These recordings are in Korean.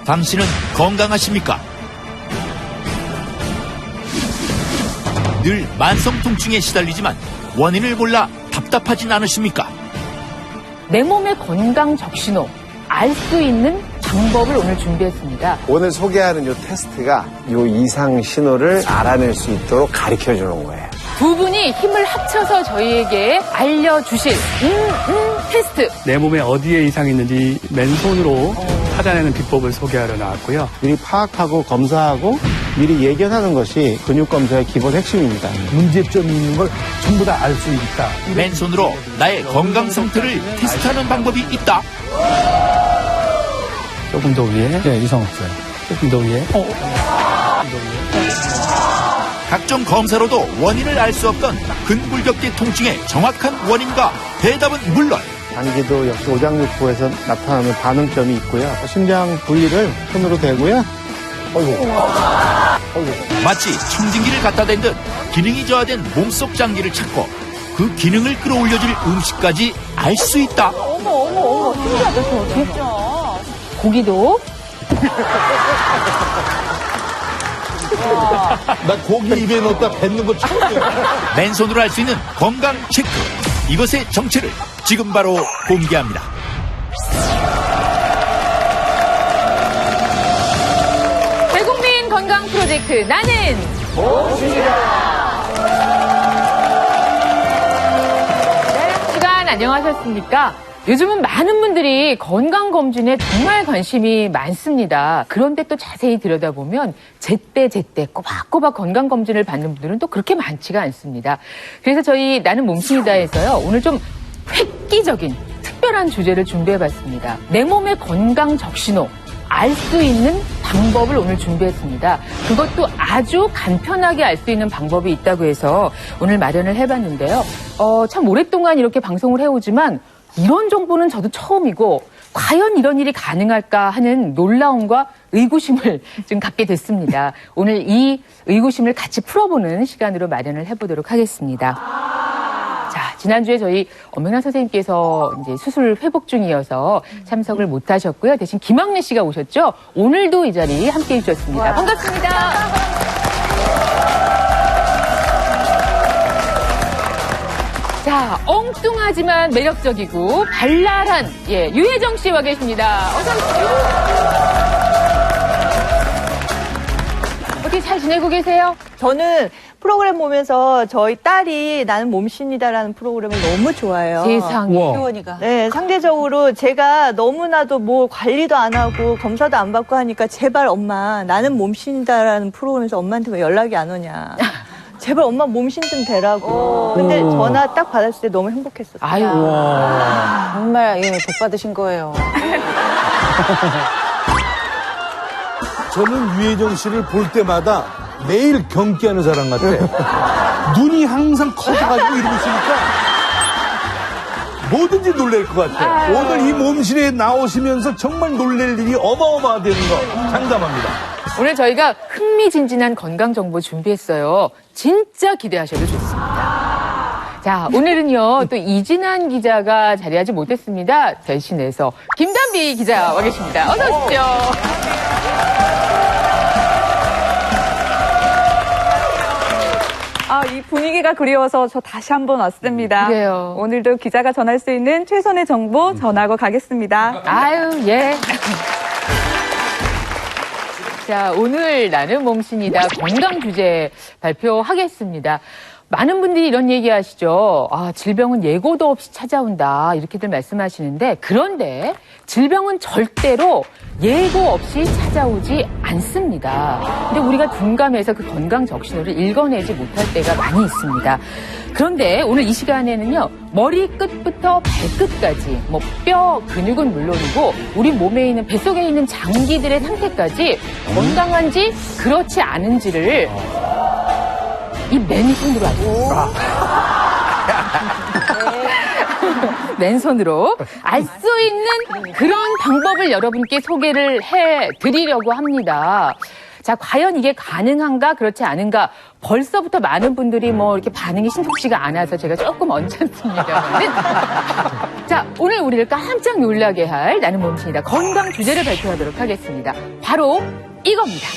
당신은 건강하십니까? 늘 만성 통증에 시달리지만 원인을 몰라 답답하진 않으십니까? 내 몸의 건강 적신호 알 수 있는 방법을 오늘 준비했습니다. 오늘 소개하는 이 테스트가 이 이상 신호를 알아낼 수 있도록 가르쳐 주는 거예요. 두 분이 힘을 합쳐서 저희에게 알려주실 테스트. 내 몸에 어디에 이상이 있는지 맨손으로 찾아내는 비법을 소개하려 나왔고요. 미리 파악하고 검사하고 미리 예견하는 것이 근육검사의 기본 핵심입니다. 문제점이 있는 걸 전부 다 알 수 있다. 맨손으로 나의 건강 상태를 테스트하는 방법이 있다. 조금 더 위에. 네, 이상 없어요. 조금 더 위에. 각종 검사로도 원인을 알 수 없던 근골격계 통증의 정확한 원인과 대답은 물론 단기도 역시 오장육부에서 나타나는 반응점이 있고요. 심장 부위를 손으로 대고요. 마치 청진기를 갖다 댄 듯 기능이 저하된 몸속 장기를 찾고 그 기능을 끌어올려줄 음식까지 알 수 있다. 어머, 신기하다, 진짜. 고기도. 나 고기 입에 넣었다 뱉는 거 처음이야. 맨손으로 할 수 있는 건강 체크. 이것의 정체를 지금 바로 공개합니다. 대국민 건강 프로젝트 나는 네, 시간 안녕하셨습니까? 요즘은 많은 분들이 건강검진에 정말 관심이 많습니다. 그런데 또 자세히 들여다보면 제때 꼬박꼬박 건강검진을 받는 분들은 또 그렇게 많지가 않습니다. 그래서 저희 나는 몸신이다에서요. 오늘 좀 획기적인 특별한 주제를 준비해봤습니다. 내 몸의 건강 적신호 알 수 있는 방법을 오늘 준비했습니다. 그것도 아주 간편하게 알 수 있는 방법이 있다고 해서 오늘 마련을 해봤는데요. 참 오랫동안 이렇게 방송을 해오지만 이런 정보는 저도 처음이고 과연 이런 일이 가능할까 하는 놀라움과 의구심을 좀 갖게 됐습니다. 오늘 이 의구심을 같이 풀어보는 시간으로 마련을 해보도록 하겠습니다. 자, 지난주에 저희 엄명란 선생님께서 이제 수술 회복 중이어서 참석을 못 하셨고요. 대신 김학래 씨가 오셨죠? 오늘도 이 자리 함께 해주셨습니다. 반갑습니다. 자, 엉뚱하지만 매력적이고 발랄한 유혜정 씨 와 계십니다. 어서 오십시오. 어떻게 잘 지내고 계세요? 저는 프로그램 보면서 저희 딸이 나는 몸신이다라는 프로그램을 너무 좋아해요. 세상에. 효원이가. 네, 상대적으로 제가 너무나도 뭐 관리도 안 하고 검사도 안 받고 하니까 제발 엄마 나는 몸신이다라는 프로그램에서 엄마한테 왜 연락이 안 오냐. 제발 엄마 몸신 좀 되라고. 근데 전화 딱 받았을 때 너무 행복했었어요. 아유. 정말 복 받으신 거예요. 저는 유혜정 씨를 볼 때마다 매일 경기하는 사람 같아. 눈이 항상 커져가지고 이러고 있으니까 뭐든지 놀랄 것 같아. 오늘 이 몸실에 나오시면서 정말 놀랄 일이 어마어마하다는 거 장담합니다. 오늘 저희가 흥미진진한 건강 정보 준비했어요. 진짜 기대하셔도 좋습니다. 자, 오늘은요, 또 이진한 기자가 자리하지 못했습니다. 대신해서 김단비 기자 와 계십니다. 어서 오십시오. 이 분위기가 그리워서 저 다시 한번 왔습니다. 그래요. 오늘도 기자가 전할 수 있는 최선의 정보 전하고 가겠습니다. 아유, 예. 자, 오늘 나는 몸신이다 건강 주제 발표하겠습니다. 많은 분들이 이런 얘기 하시죠. 질병은 예고도 없이 찾아온다. 이렇게들 말씀하시는데, 그런데 질병은 절대로 예고 없이 찾아오지 않습니다. 근데 우리가 둔감해서 그 건강 적신호를 읽어내지 못할 때가 많이 있습니다. 그런데 오늘 이 시간에는요, 머리끝부터 발끝까지, 뼈, 근육은 물론이고, 우리 몸에 있는, 뱃속에 있는 장기들의 상태까지 건강한지 그렇지 않은지를 이 맨손으로 하죠. 맨손으로 알 수 있는 그런 방법을 여러분께 소개를 해드리려고 합니다. 자, 과연 이게 가능한가 그렇지 않은가 벌써부터 많은 분들이 뭐 이렇게 반응이 신속지가 않아서 제가 조금 언짢습니다만은 자, 오늘 우리를 깜짝 놀라게 할 나는 몸신이다 건강 주제를 발표하도록 하겠습니다. 바로 이겁니다.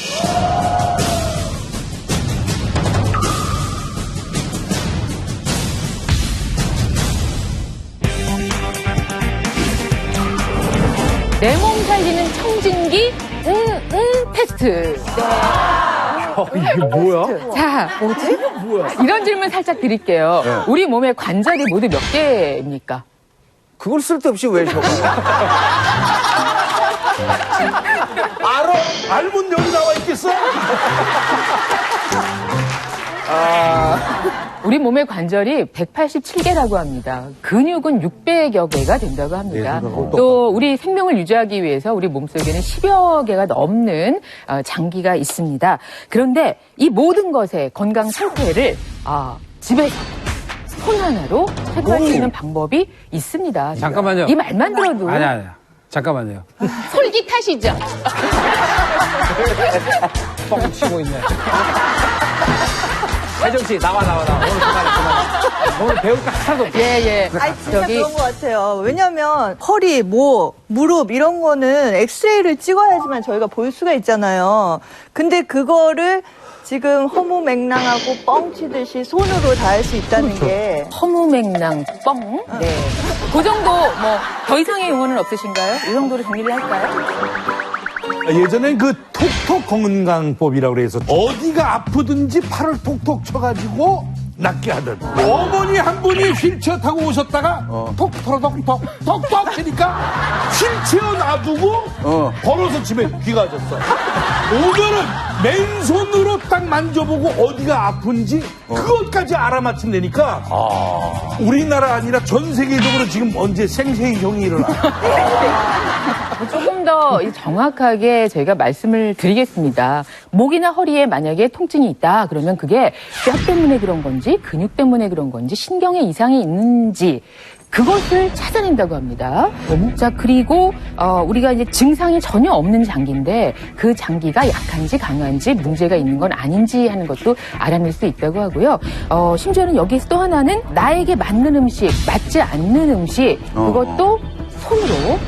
내 몸 살리는 청진기 테스트. 네. 이게 뭐야? 자, 뭐지? 이런 질문 살짝 드릴게요. 네. 우리 몸의 관절이 모두 몇 개입니까? 그걸 쓸데없이 왜 적어? 알면 여기 나와 있겠어? 우리 몸의 관절이 187개라고 합니다. 근육은 600여 개가 된다고 합니다. 또 우리 생명을 유지하기 위해서 우리 몸속에는 10여 개가 넘는 장기가 있습니다. 그런데 이 모든 것의 건강 상태를 집에서 손 하나로 체크할 수 있는 방법이 있습니다. 잠깐만요. 이 말만 들어도 아니야. 잠깐만요. 솔깃하시죠? 뻥 치고 있네. 혜정 씨, 나와. 오늘 배울 거 하나도 없어. 예. 아니, 진짜 그런 것 같아요. 왜냐면 허리, 목, 무릎 이런 거는 엑스레이를 찍어야지만 저희가 볼 수가 있잖아요. 근데 그거를 지금 허무맹랑하고 뻥 치듯이 손으로 다 할 수 있다는 게 허무맹랑 뻥. 네. 그 정도 뭐 더 이상의 용어는 없으신가요? 이 정도로 정리를 할까요? 예전엔 그 톡톡 건강법이라고 그래서 어디가 아프든지 팔을 톡톡 쳐가지고 낫게 하던 어머니 한 분이 휠체어 타고 오셨다가 톡톡톡톡톡 치니까 휠체어 놔두고 걸어서 집에 귀가하셨어. 오늘은 맨손으로 딱 만져보고 어디가 아픈지 그것까지 알아맞힌다니까 우리나라 아니라 전 세계적으로 지금 언제 생세형이 일어나. 조금 더 정확하게 저희가 말씀을 드리겠습니다. 목이나 허리에 만약에 통증이 있다 그러면 그게 뼈 때문에 그런 건지 근육 때문에 그런 건지 신경에 이상이 있는지 그것을 찾아낸다고 합니다. 자, 그리고 우리가 이제 증상이 전혀 없는 장기인데 그 장기가 약한지 강한지 문제가 있는 건 아닌지 하는 것도 알아낼 수 있다고 하고요. 심지어는 여기서 또 하나는 나에게 맞는 음식, 맞지 않는 음식 그것도 손으로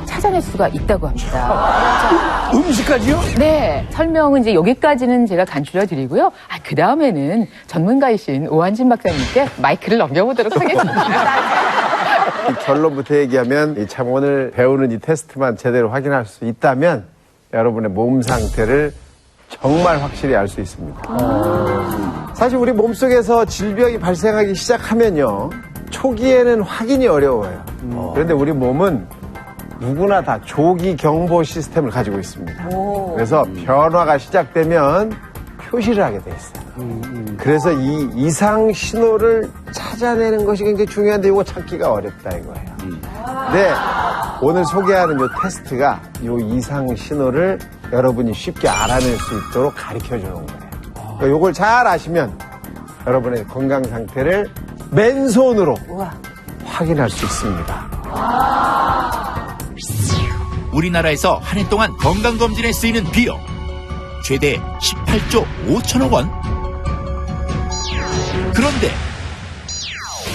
찾아낼 수가 있다고 합니다. 음식까지요? 네, 설명은 이제 여기까지는 제가 간추려 드리고요. 그 다음에는 전문가이신 오한진 박사님께 마이크를 넘겨보도록 하겠습니다. 이 결론부터 얘기하면 참 오늘 배우는 이 테스트만 제대로 확인할 수 있다면 여러분의 몸 상태를 정말 확실히 알 수 있습니다. 사실 우리 몸속에서 질병이 발생하기 시작하면요. 초기에는 확인이 어려워요. 그런데 우리 몸은 누구나 다 조기 경보 시스템을 가지고 있습니다. 그래서 변화가 시작되면 표시를 하게 돼 있어요. 그래서 이 이상 신호를 찾아내는 것이 굉장히 중요한데 이거 찾기가 어렵다 이거예요. 네, 오늘 소개하는 이 테스트가 이 이상 신호를 여러분이 쉽게 알아낼 수 있도록 가르쳐 주는 거예요. 그러니까 이걸 잘 아시면 여러분의 건강 상태를 맨손으로 확인할 수 있습니다. 우리나라에서 한 해 동안 건강검진에 쓰이는 비용 최대 18조 5천억 원. 그런데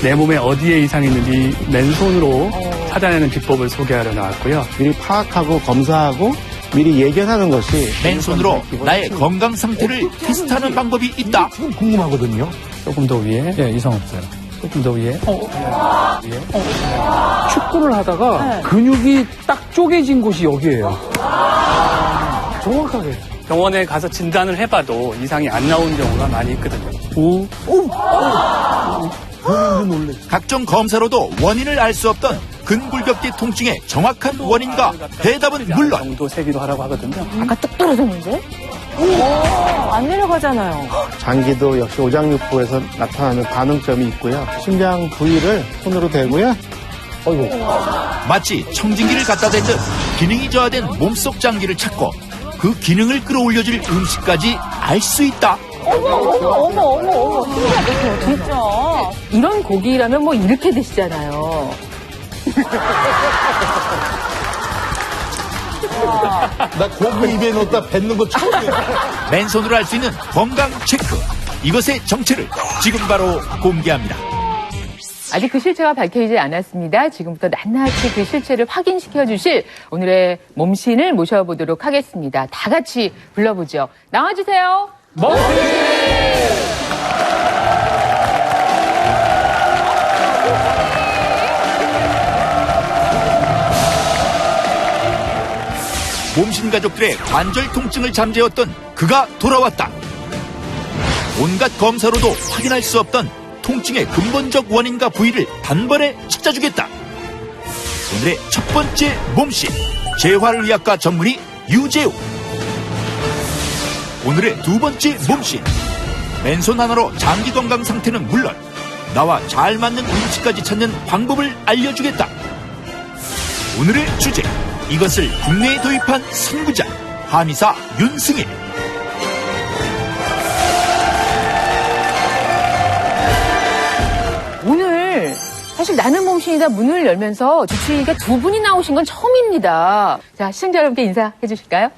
내 몸에 어디에 이상이 있는지 맨손으로 찾아내는 비법을 소개하려 나왔고요. 미리 파악하고 검사하고 미리 예견하는 것이 맨손으로 나의 건강 상태를 테스트하는 방법이 있다. 지금 궁금하거든요. 조금 더 위에. 예, 이상 없어요. 조금 더 위에. 축구를 하다가 근육이 딱 쪼개진 곳이 여기예요. 정확하게. 병원에 가서 진단을 해봐도 이상이 안 나온 경우가 많이 있거든요. 각종 검사로도 원인을 알 수 없던 근골격계 통증의 정확한 원인과 대답은 물론 정도 세기도 하라고 하거든요. 아까 뚝 떨어졌는데? 안 내려가잖아요. 장기도 역시 오장육부에서 나타나는 반응점이 있고요. 심장 부위를 손으로 대고요. 마치 청진기를 갖다 댄 듯 기능이 저하된 몸속 장기를 찾고 그 기능을 끌어올려줄 음식까지 알 수 있다. 어머. 신기하다, 진짜. 이런 고기라면 뭐 이렇게 드시잖아요. 나 고기 입에 넣었다 뱉는 거 처음이야. 맨손으로 할 수 있는 건강 체크. 이것의 정체를 지금 바로 공개합니다. 아직 그 실체가 밝혀지지 않았습니다. 지금부터 낱낱이 그 실체를 확인시켜 주실 오늘의 몸신을 모셔보도록 하겠습니다. 다 같이 불러보죠. 나와주세요. 몸신 가족들의 관절 통증을 잠재웠던 그가 돌아왔다. 온갖 검사로도 확인할 수 없던 통증의 근본적 원인과 부위를 단번에 찾아주겠다. 오늘의 첫 번째 몸신, 재활의학과 전문의 유재욱. 오늘의 두 번째 몸신, 맨손 하나로 장기 건강 상태는 물론 나와 잘 맞는 음식까지 찾는 방법을 알려주겠다. 오늘의 주제, 이것을 국내에 도입한 선구자, 한의사 윤승일. 오늘 사실 나는 몸신이다 문을 열면서 주치의가 두 분이 나오신 건 처음입니다. 자, 시청자 여러분께 인사해 주실까요?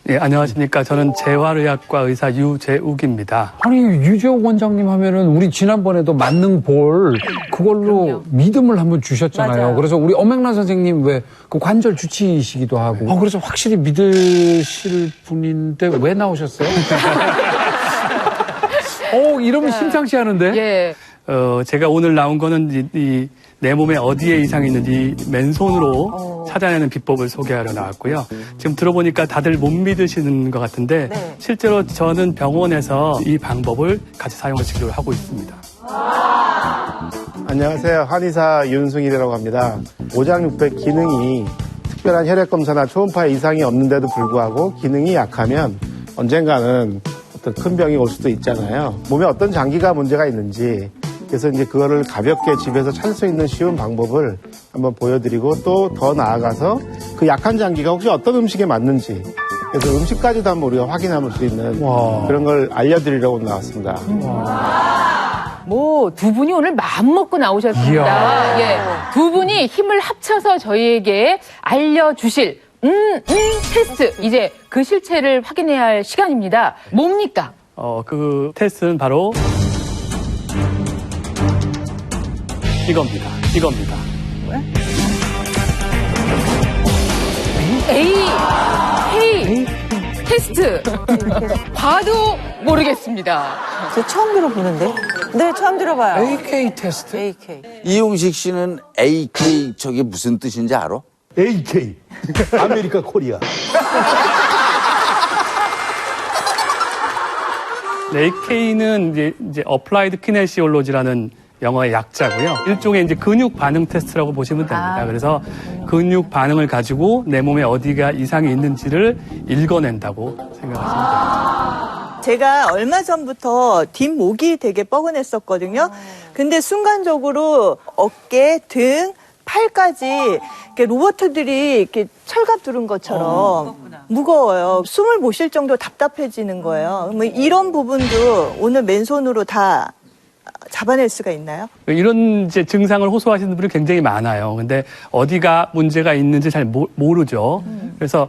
예, 안녕하십니까. 저는 재활의학과 의사 유재욱입니다. 아니, 유재욱 원장님 하면은 우리 지난번에도 만능볼 그걸로 믿음을 한번 주셨잖아요. 맞아요. 그래서 우리 엄명란 선생님 왜 그 관절 주치의시기도 하고. 그래서 확실히 믿으실 분인데 왜 나오셨어요? 이러면 심상치 않은데? 예. 제가 오늘 나온 거는 내 몸에 어디에 이상이 있는지 맨손으로 찾아내는 비법을 소개하러 나왔고요. 지금 들어보니까 다들 못 믿으시는 것 같은데 네. 실제로 저는 병원에서 이 방법을 같이 사용을 치료를 하고 있습니다. 안녕하세요. 한의사 윤승일이라고 합니다. 오장육부의 기능이 특별한 혈액검사나 초음파 이상이 없는데도 불구하고 기능이 약하면 언젠가는 어떤 큰 병이 올 수도 있잖아요. 몸에 어떤 장기가 문제가 있는지, 그래서 이제 그거를 가볍게 집에서 찾을 수 있는 쉬운 방법을 한번 보여드리고 또 더 나아가서 그 약한 장기가 혹시 어떤 음식에 맞는지, 그래서 음식까지도 한번 우리가 확인할 수 있는 그런 걸 알려드리려고 나왔습니다. 뭐 두 분이 오늘 마음 먹고 나오셨습니다. 예, 두 분이 힘을 합쳐서 저희에게 알려주실 테스트. 이제 그 실체를 확인해야 할 시간입니다. 뭡니까? 그 테스트는 바로 이겁니다. 에이, 테스트. 봐도 모르겠습니다. 저 처음 들어보는데? 네, 처음 들어봐요. AK 테스트? AK. 이용식 씨는 AK 저게 무슨 뜻인지 알아? AK. 아메리카 코리아. AK는 이제 Applied Kinesiology라는 영어의 약자고요. 일종의 이제 근육 반응 테스트라고 보시면 됩니다. 그래서 근육 반응을 가지고 내 몸에 어디가 이상이 있는지를 읽어낸다고 생각하시면 됩니다. 제가 얼마 전부터 뒷목이 되게 뻐근했었거든요. 근데 순간적으로 어깨, 등, 팔까지 이렇게 로봇들이 이렇게 철갑 두른 것처럼 무거워요. 숨을 못 쉴 정도로 답답해지는 거예요. 뭐 이런 부분도 오늘 맨손으로 다 잡아낼 수가 있나요? 이런 이제 증상을 호소하시는 분이 굉장히 많아요. 근데 어디가 문제가 있는지 잘 모르죠. 그래서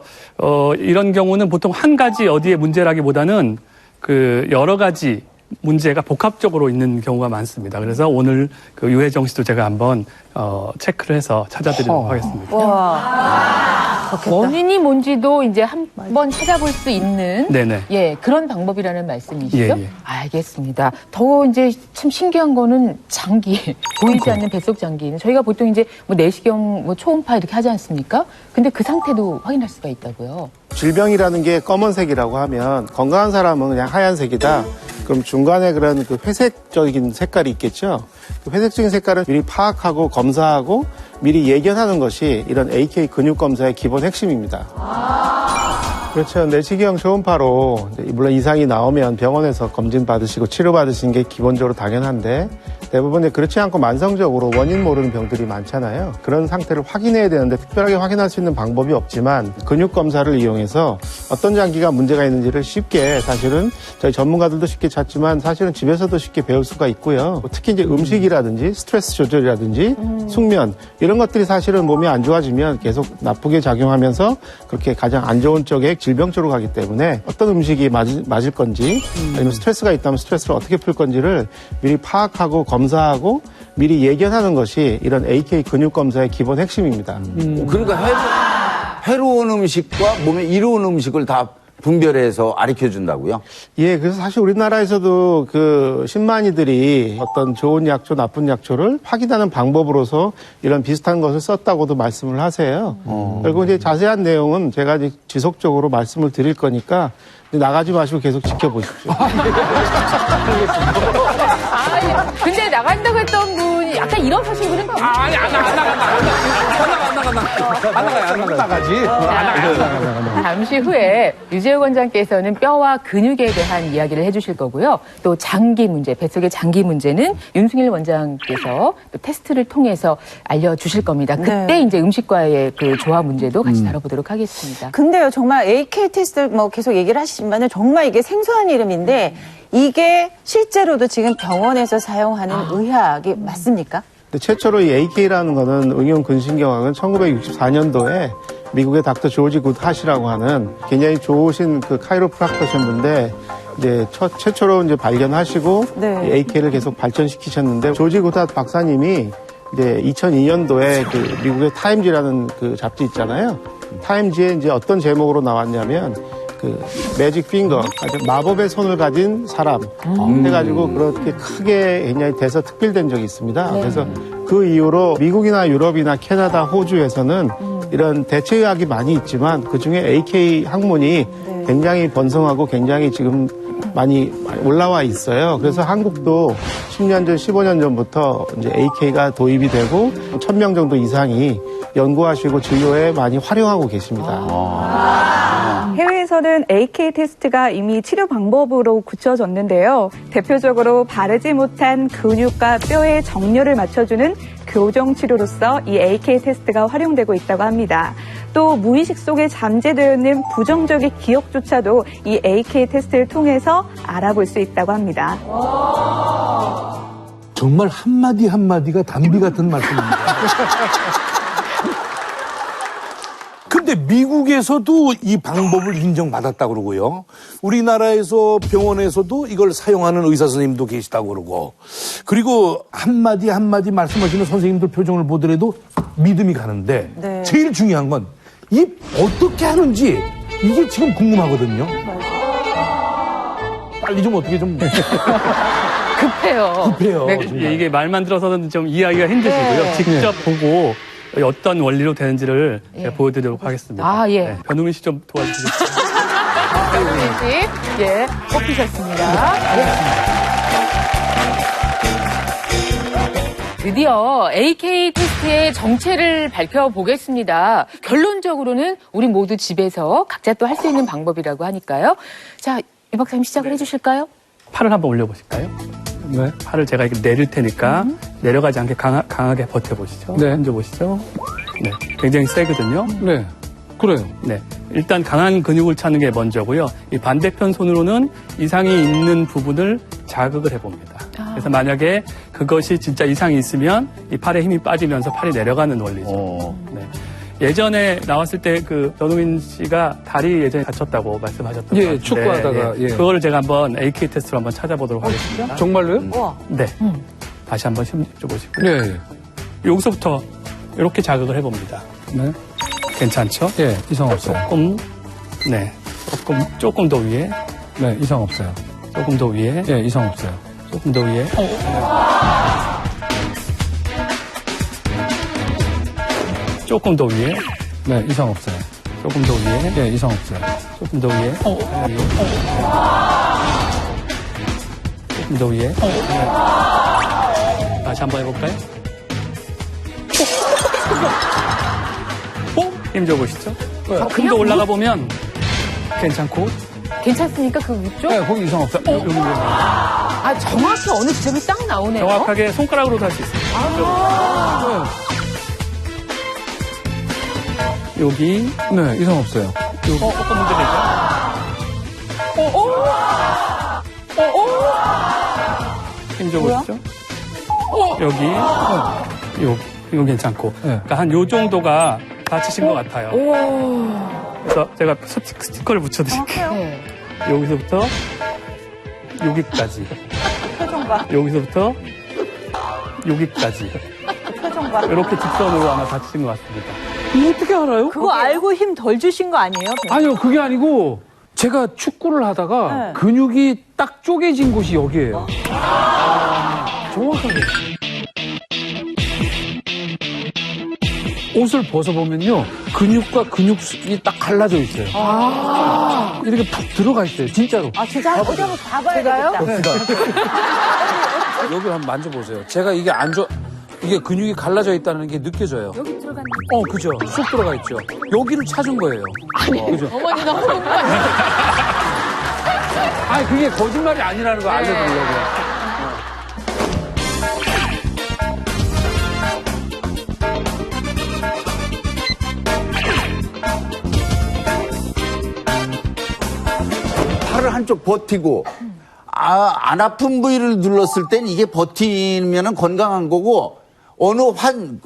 이런 경우는 보통 한 가지 어디에 문제라기보다는 그 여러 가지 문제가 복합적으로 있는 경우가 많습니다. 그래서 오늘 그 유혜정 씨도 제가 한번 체크를 해서 찾아드리도록 하겠습니다. 원인이 뭔지도 이제 한번 찾아볼 수 있는 네네. 예, 그런 방법이라는 말씀이시죠? 예. 알겠습니다. 더 이제 참 신기한 거는 장기, 보이지 않는 뱃속 장기는 저희가 보통 이제 뭐 내시경, 뭐 초음파 이렇게 하지 않습니까? 근데 그 상태도 확인할 수가 있다고요. 질병이라는 게 검은색이라고 하면 건강한 사람은 그냥 하얀색이다. 그럼 중간에 그런 그 회색적인 색깔이 있겠죠. 그 회색적인 색깔을 미리 파악하고 검사하고 미리 예견하는 것이 이런 AK 근육 검사의 기본 핵심입니다. 그렇죠. 내시경 초음파로 물론 이상이 나오면 병원에서 검진 받으시고 치료 받으시는 게 기본적으로 당연한데 대부분 그렇지 않고 만성적으로 원인 모르는 병들이 많잖아요. 그런 상태를 확인해야 되는데 특별하게 확인할 수 있는 방법이 없지만 근육 검사를 이용해서 어떤 장기가 문제가 있는지를 쉽게 사실은 저희 전문가들도 쉽게 찾지만 사실은 집에서도 쉽게 배울 수가 있고요. 특히 이제 음식이라든지 스트레스 조절이라든지 숙면 이런 것들이 사실은 몸이 안 좋아지면 계속 나쁘게 작용하면서 그렇게 가장 안 좋은 쪽에 질병 쪽으로 가기 때문에 어떤 음식이 맞을 건지 아니면 스트레스가 있다면 스트레스를 어떻게 풀 건지를 미리 파악하고 검사하고 미리 예견하는 것이 이런 AK 근육 검사의 기본 핵심입니다. 그러니까 해로운 음식과 몸에 이로운 음식을 다 분별해서 가르쳐준다고요? 예, 그래서 사실 우리나라에서도 그 신만이들이 어떤 좋은 약초, 나쁜 약초를 확인하는 방법으로서 이런 비슷한 것을 썼다고도 말씀을 하세요. 그리고 이제 자세한 내용은 제가 이제 지속적으로 말씀을 드릴 거니까 나가지 마시고 계속 지켜보십시오. 근데 나간다고 했던 분이 약간 이런 소식을 했거든요. 아니, 안 나가지. 잠시 후에 유재욱 원장께서는 뼈와 근육에 대한 이야기를 해주실 거고요. 또 장기 문제, 뱃속의 장기 문제는 윤승일 원장께서 또 테스트를 통해서 알려주실 겁니다. 그때 이제 음식과의 그 조화 문제도 같이 다뤄보도록 하겠습니다. 근데요, 정말 AK 테스트 뭐 계속 얘기를 하시지만은 정말 이게 생소한 이름인데 이게 실제로도 지금 병원에서 사용하는 의학이 맞습니까? 최초로 이 AK라는 거는 응용 근신경학은 1964년도에 미국의 닥터 조지 굿 핫이라고 하는 굉장히 좋으신 그 카이로프락터셨는데 이제 최초로 이제 발견하시고 네. 이 AK를 계속 발전시키셨는데 조지 굿 핫 박사님이 이제 2002년도에 그 미국의 타임지라는 그 잡지 있잖아요. 타임지에 이제 어떤 제목으로 나왔냐면 그 매직 핑거, 마법의 손을 가진 사람 해가지고 그렇게 크게 굉장히 돼서 특별된 적이 있습니다. 그래서 그 이후로 미국이나 유럽이나 캐나다, 호주에서는 이런 대체의학이 많이 있지만 그중에 AK 학문이 굉장히 번성하고 굉장히 지금 많이 올라와 있어요. 그래서 한국도 10년 전, 15년 전부터 이제 AK가 도입이 되고 1,000명 정도 이상이 연구하시고 진료에 많이 활용하고 계십니다. 해외에서는 AK 테스트가 이미 치료 방법으로 굳혀졌는데요. 대표적으로 바르지 못한 근육과 뼈의 정렬을 맞춰주는 교정 치료로서 이 AK 테스트가 활용되고 있다고 합니다. 또 무의식 속에 잠재되어 있는 부정적인 기억조차도 이 AK 테스트를 통해서 알아볼 수 있다고 합니다. 정말 한마디 한마디가 단비 같은 말씀입니다. 근데 미국에서도 이 방법을 인정받았다고 그러고요. 우리나라에서 병원에서도 이걸 사용하는 의사 선생님도 계시다고 그러고. 그리고 한마디 한마디 말씀하시는 선생님들 표정을 보더라도 믿음이 가는데 네. 제일 중요한 건 이 어떻게 하는지 이게 지금 궁금하거든요. 빨리 좀 어떻게 좀 급해요. 네, 이게 말만 들어서는 좀 이해하기가 힘드시고요. 직접 보고 어떤 원리로 되는지를 보여드리도록 하겠습니다. 네, 변우민 씨 좀 도와주시겠어요? 변우민 씨, 뽑히셨습니다. 드디어 AK 테스트의 정체를 밝혀보겠습니다. 결론적으로는 우리 모두 집에서 각자 또 할 수 있는 방법이라고 하니까요. 자, 유 박사님 시작을 해주실까요? 팔을 한번 올려보실까요? 네. 팔을 제가 이렇게 내릴 테니까 내려가지 않게 강하게 버텨보시죠. 네. 흔들어보시죠. 네. 굉장히 세거든요. 네. 그래요. 네. 일단 강한 근육을 찾는 게 먼저고요. 이 반대편 손으로는 이상이 있는 부분을 자극을 해봅니다. 그래서 만약에 그것이 진짜 이상이 있으면 이 팔에 힘이 빠지면서 팔이 내려가는 원리죠. 네. 예전에 나왔을 때 그 변우민 씨가 다리 예전에 다쳤다고 말씀하셨던 것 같은데 축구하다가. 그거를 제가 한번 AK 테스트로 한번 찾아보도록 하겠습니다. 정말로요? 네. 다시 한번 힘줘 보시고요. 네. 여기서부터 이렇게 자극을 해봅니다. 네. 괜찮죠? 예, 이상 없어요. 조금 더 위에. 네, 이상 없어요. 조금 더 위에. 예, 이상 없어요. 조금 더 위에. 조금 더 위에. 네, 이상 없어요. 조금 더 위에. 예, 이상 없어요. 조금 더 위에. 조금 더 위에. 다시 한번 해볼까요? 힘 줘보시죠. 조금 더 올라가 보면 괜찮고. 괜찮습니까? 그 위쪽? 네, 거기 이상 없어요. 여기. 아, 정확히 어느 지점이 딱 나오네요. 정확하게 손가락으로도 할 수 있어요. 여기. 네, 이상 없어요. 여기 조금 문제 되죠? 힘 줘보시죠. 여기. 이거 괜찮고. 네. 그러니까 한 요 정도가 다치신 것 같아요. 그래서 제가 스티커를 붙여드릴게요. 네. 여기서부터 여기까지. 여기서부터 여기까지. 이렇게 직선으로 아마 다치신 것 같습니다. 이거 어떻게 알아요? 그거 알고 힘 덜 주신 거 아니에요? 아니요, 그게 아니고 제가 축구를 하다가 네. 근육이 딱 쪼개진 곳이 여기예요. 정확하게. 옷을 벗어보면요, 근육과 근육이 딱 갈라져 있어요. 이렇게 푹 들어가 있어요, 진짜로. 아, 진짜 어디 한번 봐봐야 되겠다. 여기 한번 만져보세요. 제가 이게 이게 근육이 갈라져 있다는 게 느껴져요. 여기 들어갔네. 그죠. 쑥 들어가 있죠. 여기를 찾은 거예요. 그죠. 어머니 너무 아니, 그게 거짓말이 아니라는 거 알려드리려고요. 팔을 한쪽 버티고 안 아픈 부위를 눌렀을 땐 이게 버티면은 건강한 거고 어느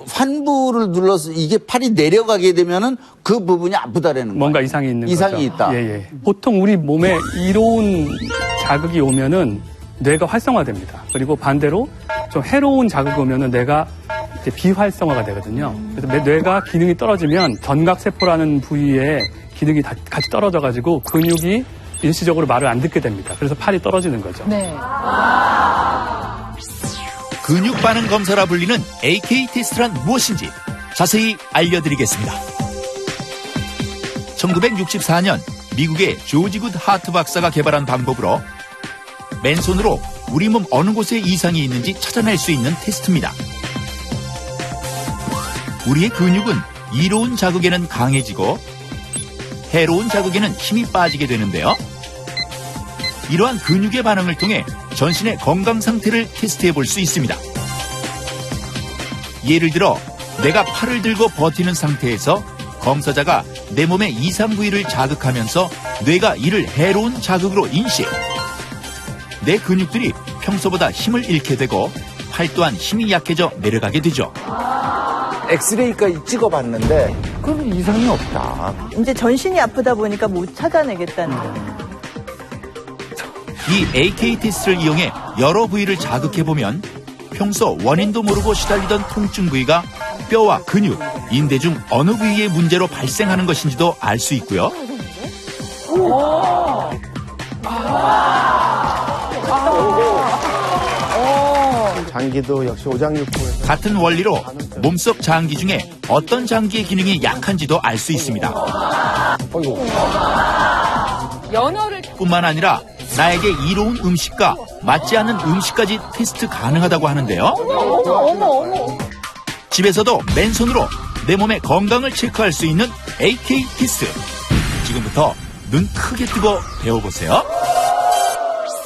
환부를 눌러서 이게 팔이 내려가게 되면은 그 부분이 아프다라는 거예요. 뭔가 이상이 있는 이상이 거죠. 있다. 예. 보통 우리 몸에 이로운 자극이 오면은 뇌가 활성화됩니다. 그리고 반대로 좀 해로운 자극이 오면은 뇌가 이제 비활성화가 되거든요. 그래서 뇌가 기능이 떨어지면 견각세포라는 부위에 기능이 같이 떨어져가지고 근육이 일시적으로 말을 안 듣게 됩니다. 그래서 팔이 떨어지는 거죠. 네. 근육 반응 검사라 불리는 AK 테스트란 무엇인지 자세히 알려드리겠습니다. 1964년 미국의 조지 굿 하트 박사가 개발한 방법으로 맨손으로 우리 몸 어느 곳에 이상이 있는지 찾아낼 수 있는 테스트입니다. 우리의 근육은 이로운 자극에는 강해지고 해로운 자극에는 힘이 빠지게 되는데요. 이러한 근육의 반응을 통해 전신의 건강 상태를 테스트해 볼 수 있습니다. 예를 들어 내가 팔을 들고 버티는 상태에서 검사자가 내 몸의 이상 부위를 자극하면서 뇌가 이를 해로운 자극으로 인식. 내 근육들이 평소보다 힘을 잃게 되고 팔 또한 힘이 약해져 내려가게 되죠. 엑스레이까지 찍어봤는데 그럼 이상이 없다. 이제 전신이 아프다 보니까 못 찾아내겠다는 거예요. 이 AK 테스트를 이용해 여러 부위를 자극해보면 평소 원인도 모르고 시달리던 통증 부위가 뼈와 근육, 인대 중 어느 부위의 문제로 발생하는 것인지도 알 수 있고요. 장기도 역시 오장육부에서 같은 원리로 몸속 장기 중에 어떤 장기의 기능이 약한지도 알 수 있습니다. 연어를 뿐만 아니라 나에게 이로운 음식과 맞지 않는 음식까지 테스트 가능하다고 하는데요. 집에서도 맨손으로 내 몸의 건강을 체크할 수 있는 AK 테스트. 지금부터 눈 크게 뜨고 배워보세요.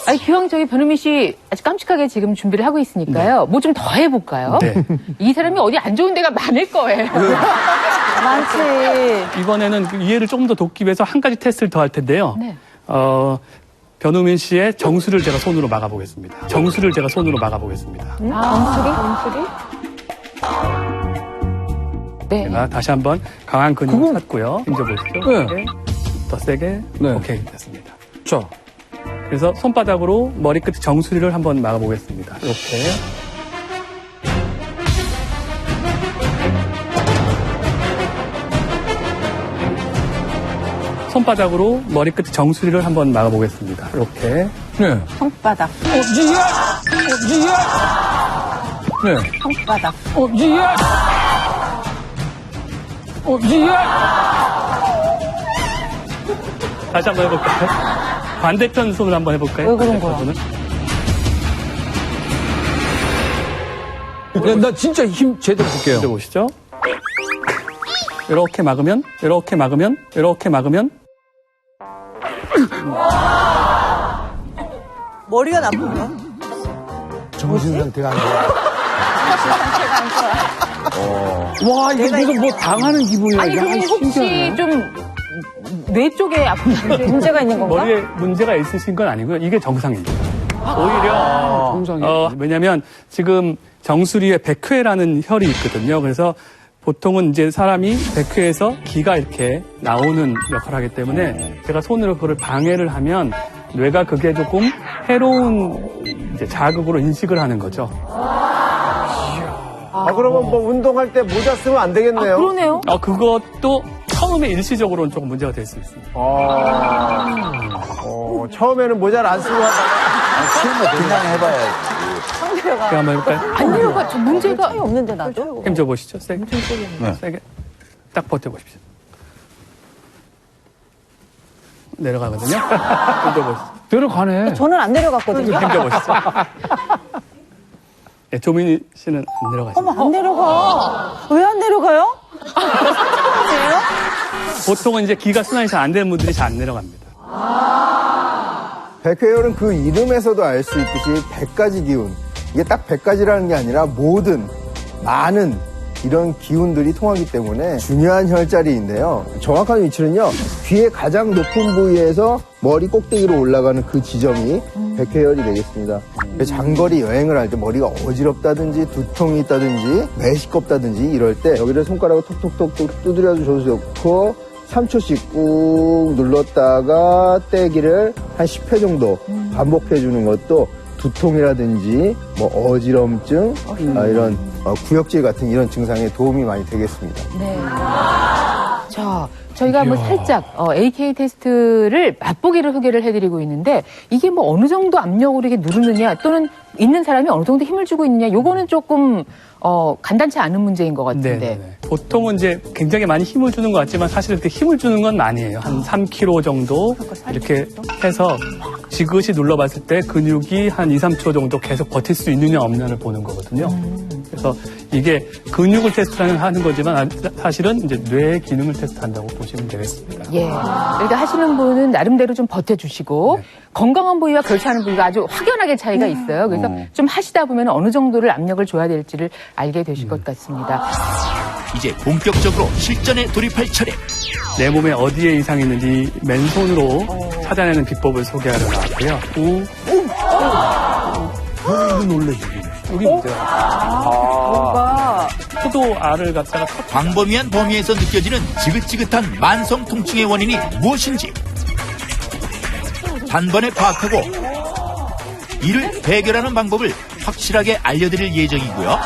아니, 기왕 저기 변우민 씨 아주 깜찍하게 지금 준비를 하고 있으니까요. 뭐 좀 더 해볼까요? 네. 이 사람이 어디 안 좋은 데가 많을 거예요. 많지. 이번에는 그 이해를 조금 더 돕기 위해서 한 가지 테스트를 더 할 텐데요. 네. 변우민 씨의 정수를 제가 손으로 막아보겠습니다. 정수를 제가 손으로 막아보겠습니다. 정수리? 네. 제가 다시 한번 강한 근육 찾고요. 힘줘보시죠. 네. 더 세게. 네. 오케이, 됐습니다. 자, 그래서 손바닥으로 머리끝 정수리를 한번 막아보겠습니다. 이렇게. 손바닥으로 머리끝 정수리를 한번 막아보겠습니다. 이렇게. 네. 손바닥, 네. 손바닥. 다시 한번 해볼까요? 반대편 손을 한번 해볼까요? 왜 그런 거야? 손을. 야, 나 진짜 힘 제대로 줄게요. 먼저 보시죠. 이렇게 막으면, 이렇게 막으면, 이렇게 막으면. 머리가 나쁜가? 정신 상태가 안 좋아. 와, 이게 무슨 뭐 당하는 기분이야. 아니, 그럼 혹시 좀 뇌 쪽에 아픈 문제가 있는 건가? 머리에 문제가 있으신 건 아니고요. 이게 정상입니다. 오히려 정상이에요? 왜냐하면 지금 정수리에 백회라는 혈이 있거든요. 그래서 보통은 이제 사람이 백회에서 기가 이렇게 나오는 역할을 하기 때문에 제가 손으로 그걸 방해를 하면 뇌가 그게 조금 해로운 이제 자극으로 인식을 하는 거죠. 그러면 뭐 운동할 때 모자 쓰면 안 되겠네요. 그러네요. 그것도 처음에 일시적으로는 조금 문제가 될 수 있습니다. 처음에는 모자를 안 쓰고 하다가 그냥 해봐야지. 제가 한번 해볼까요? 안 내려가. 저 문제가 차이 없는데 나도. 힘 줘보시죠. 세게. 세게. 딱 버텨보십시오. 내려가거든요. 힘 줘보시죠. 내려가네. 저는 안 내려갔거든요. 힘 줘보시죠. 네, 조민희 씨는 안 내려가시죠. 어머, 안 내려가. 왜 안 내려가요? 보통은 이제 기가 순환이 잘 안 되는 분들이 잘 안 내려갑니다. 백회혈은 그 이름에서도 알 수 있듯이 100가지 기운. 이게 딱 100가지라는 게 아니라 모든 많은 이런 기운들이 통하기 때문에 중요한 혈자리인데요. 정확한 위치는요. 귀의 가장 높은 부위에서 머리 꼭대기로 올라가는 그 지점이 백회혈이 되겠습니다. 장거리 여행을 할 때 머리가 어지럽다든지 두통이 있다든지 매시껍다든지 이럴 때 여기를 손가락으로 톡톡톡톡 두드려줘도 좋고 3초씩 꾹 눌렀다가 떼기를 한 10회 정도 반복해주는 것도 두통이라든지 뭐 어지럼증 이런 구역질 같은 이런 증상에 도움이 많이 되겠습니다. 네. 자, 저희가 한번 살짝 AK 테스트를 맛보기를 소개를 해드리고 있는데 이게 뭐 어느 정도 압력으로 이렇게 누르느냐 또는 있는 사람이 어느 정도 힘을 주고 있느냐 요거는 조금 간단치 않은 문제인 것 같은데. 네네네. 보통은 이제 굉장히 많이 힘을 주는 것 같지만 사실 그렇게 힘을 주는 건 아니에요. 한 3kg 정도 이렇게 해서 지그시 눌러봤을 때 근육이 한 2, 3초 정도 계속 버틸 수 있느냐 없느냐를 보는 거거든요. 그래서 이게 근육을 하는 거지만 사실은 이제 뇌의 기능을 테스트한다고 보시면 되겠습니다. 예. 그러니까 하시는 분은 나름대로 좀 버텨주시고 네. 건강한 부위와 그렇지 않은 부위가 아주 확연하게 차이가 있어요. 그래서 좀 하시다 보면 어느 정도를 압력을 줘야 될지를 알게 되실 것 같습니다. 이제 본격적으로 실전에 돌입할 차례. 내 몸에 어디에 이상이 있는지 맨손으로 찾아내는 비법을 소개하러 나왔고요. 본인도 놀라시고. 여기 문제가. 뭔가. 포도알을 갖다가 광범위한 범위에서 느껴지는 지긋지긋한 만성 통증의 원인이 무엇인지 단번에 파악하고 이를 해결하는 방법을 확실하게 알려드릴 예정이고요.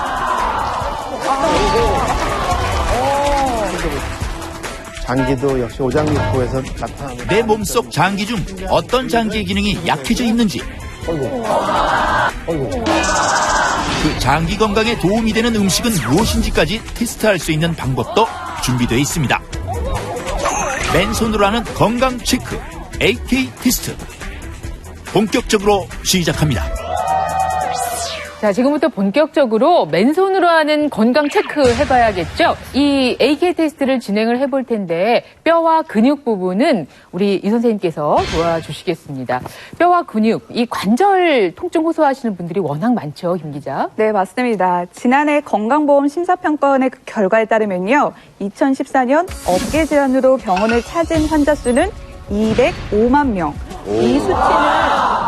장기도 역시 오장육부에서 나타납니다. 내 몸속 장기 중 어떤 장기의 기능이 약해져 있는지 그 장기 건강에 도움이 되는 음식은 무엇인지까지 테스트할 수 있는 방법도 준비되어 있습니다. 맨손으로 하는 건강 체크 AK 테스트 본격적으로 시작합니다. 자, 지금부터 본격적으로 맨손으로 하는 건강 체크 해봐야겠죠? 이 AK 테스트를 진행을 해볼 텐데 뼈와 근육 부분은 우리 이 선생님께서 도와주시겠습니다. 뼈와 근육, 이 관절 통증 호소하시는 분들이 워낙 많죠, 김 기자? 네, 맞습니다. 지난해 건강보험 심사평가원의 그 결과에 따르면요. 2014년 어깨 질환으로 병원을 찾은 환자 수는 205만 명. 이 수치는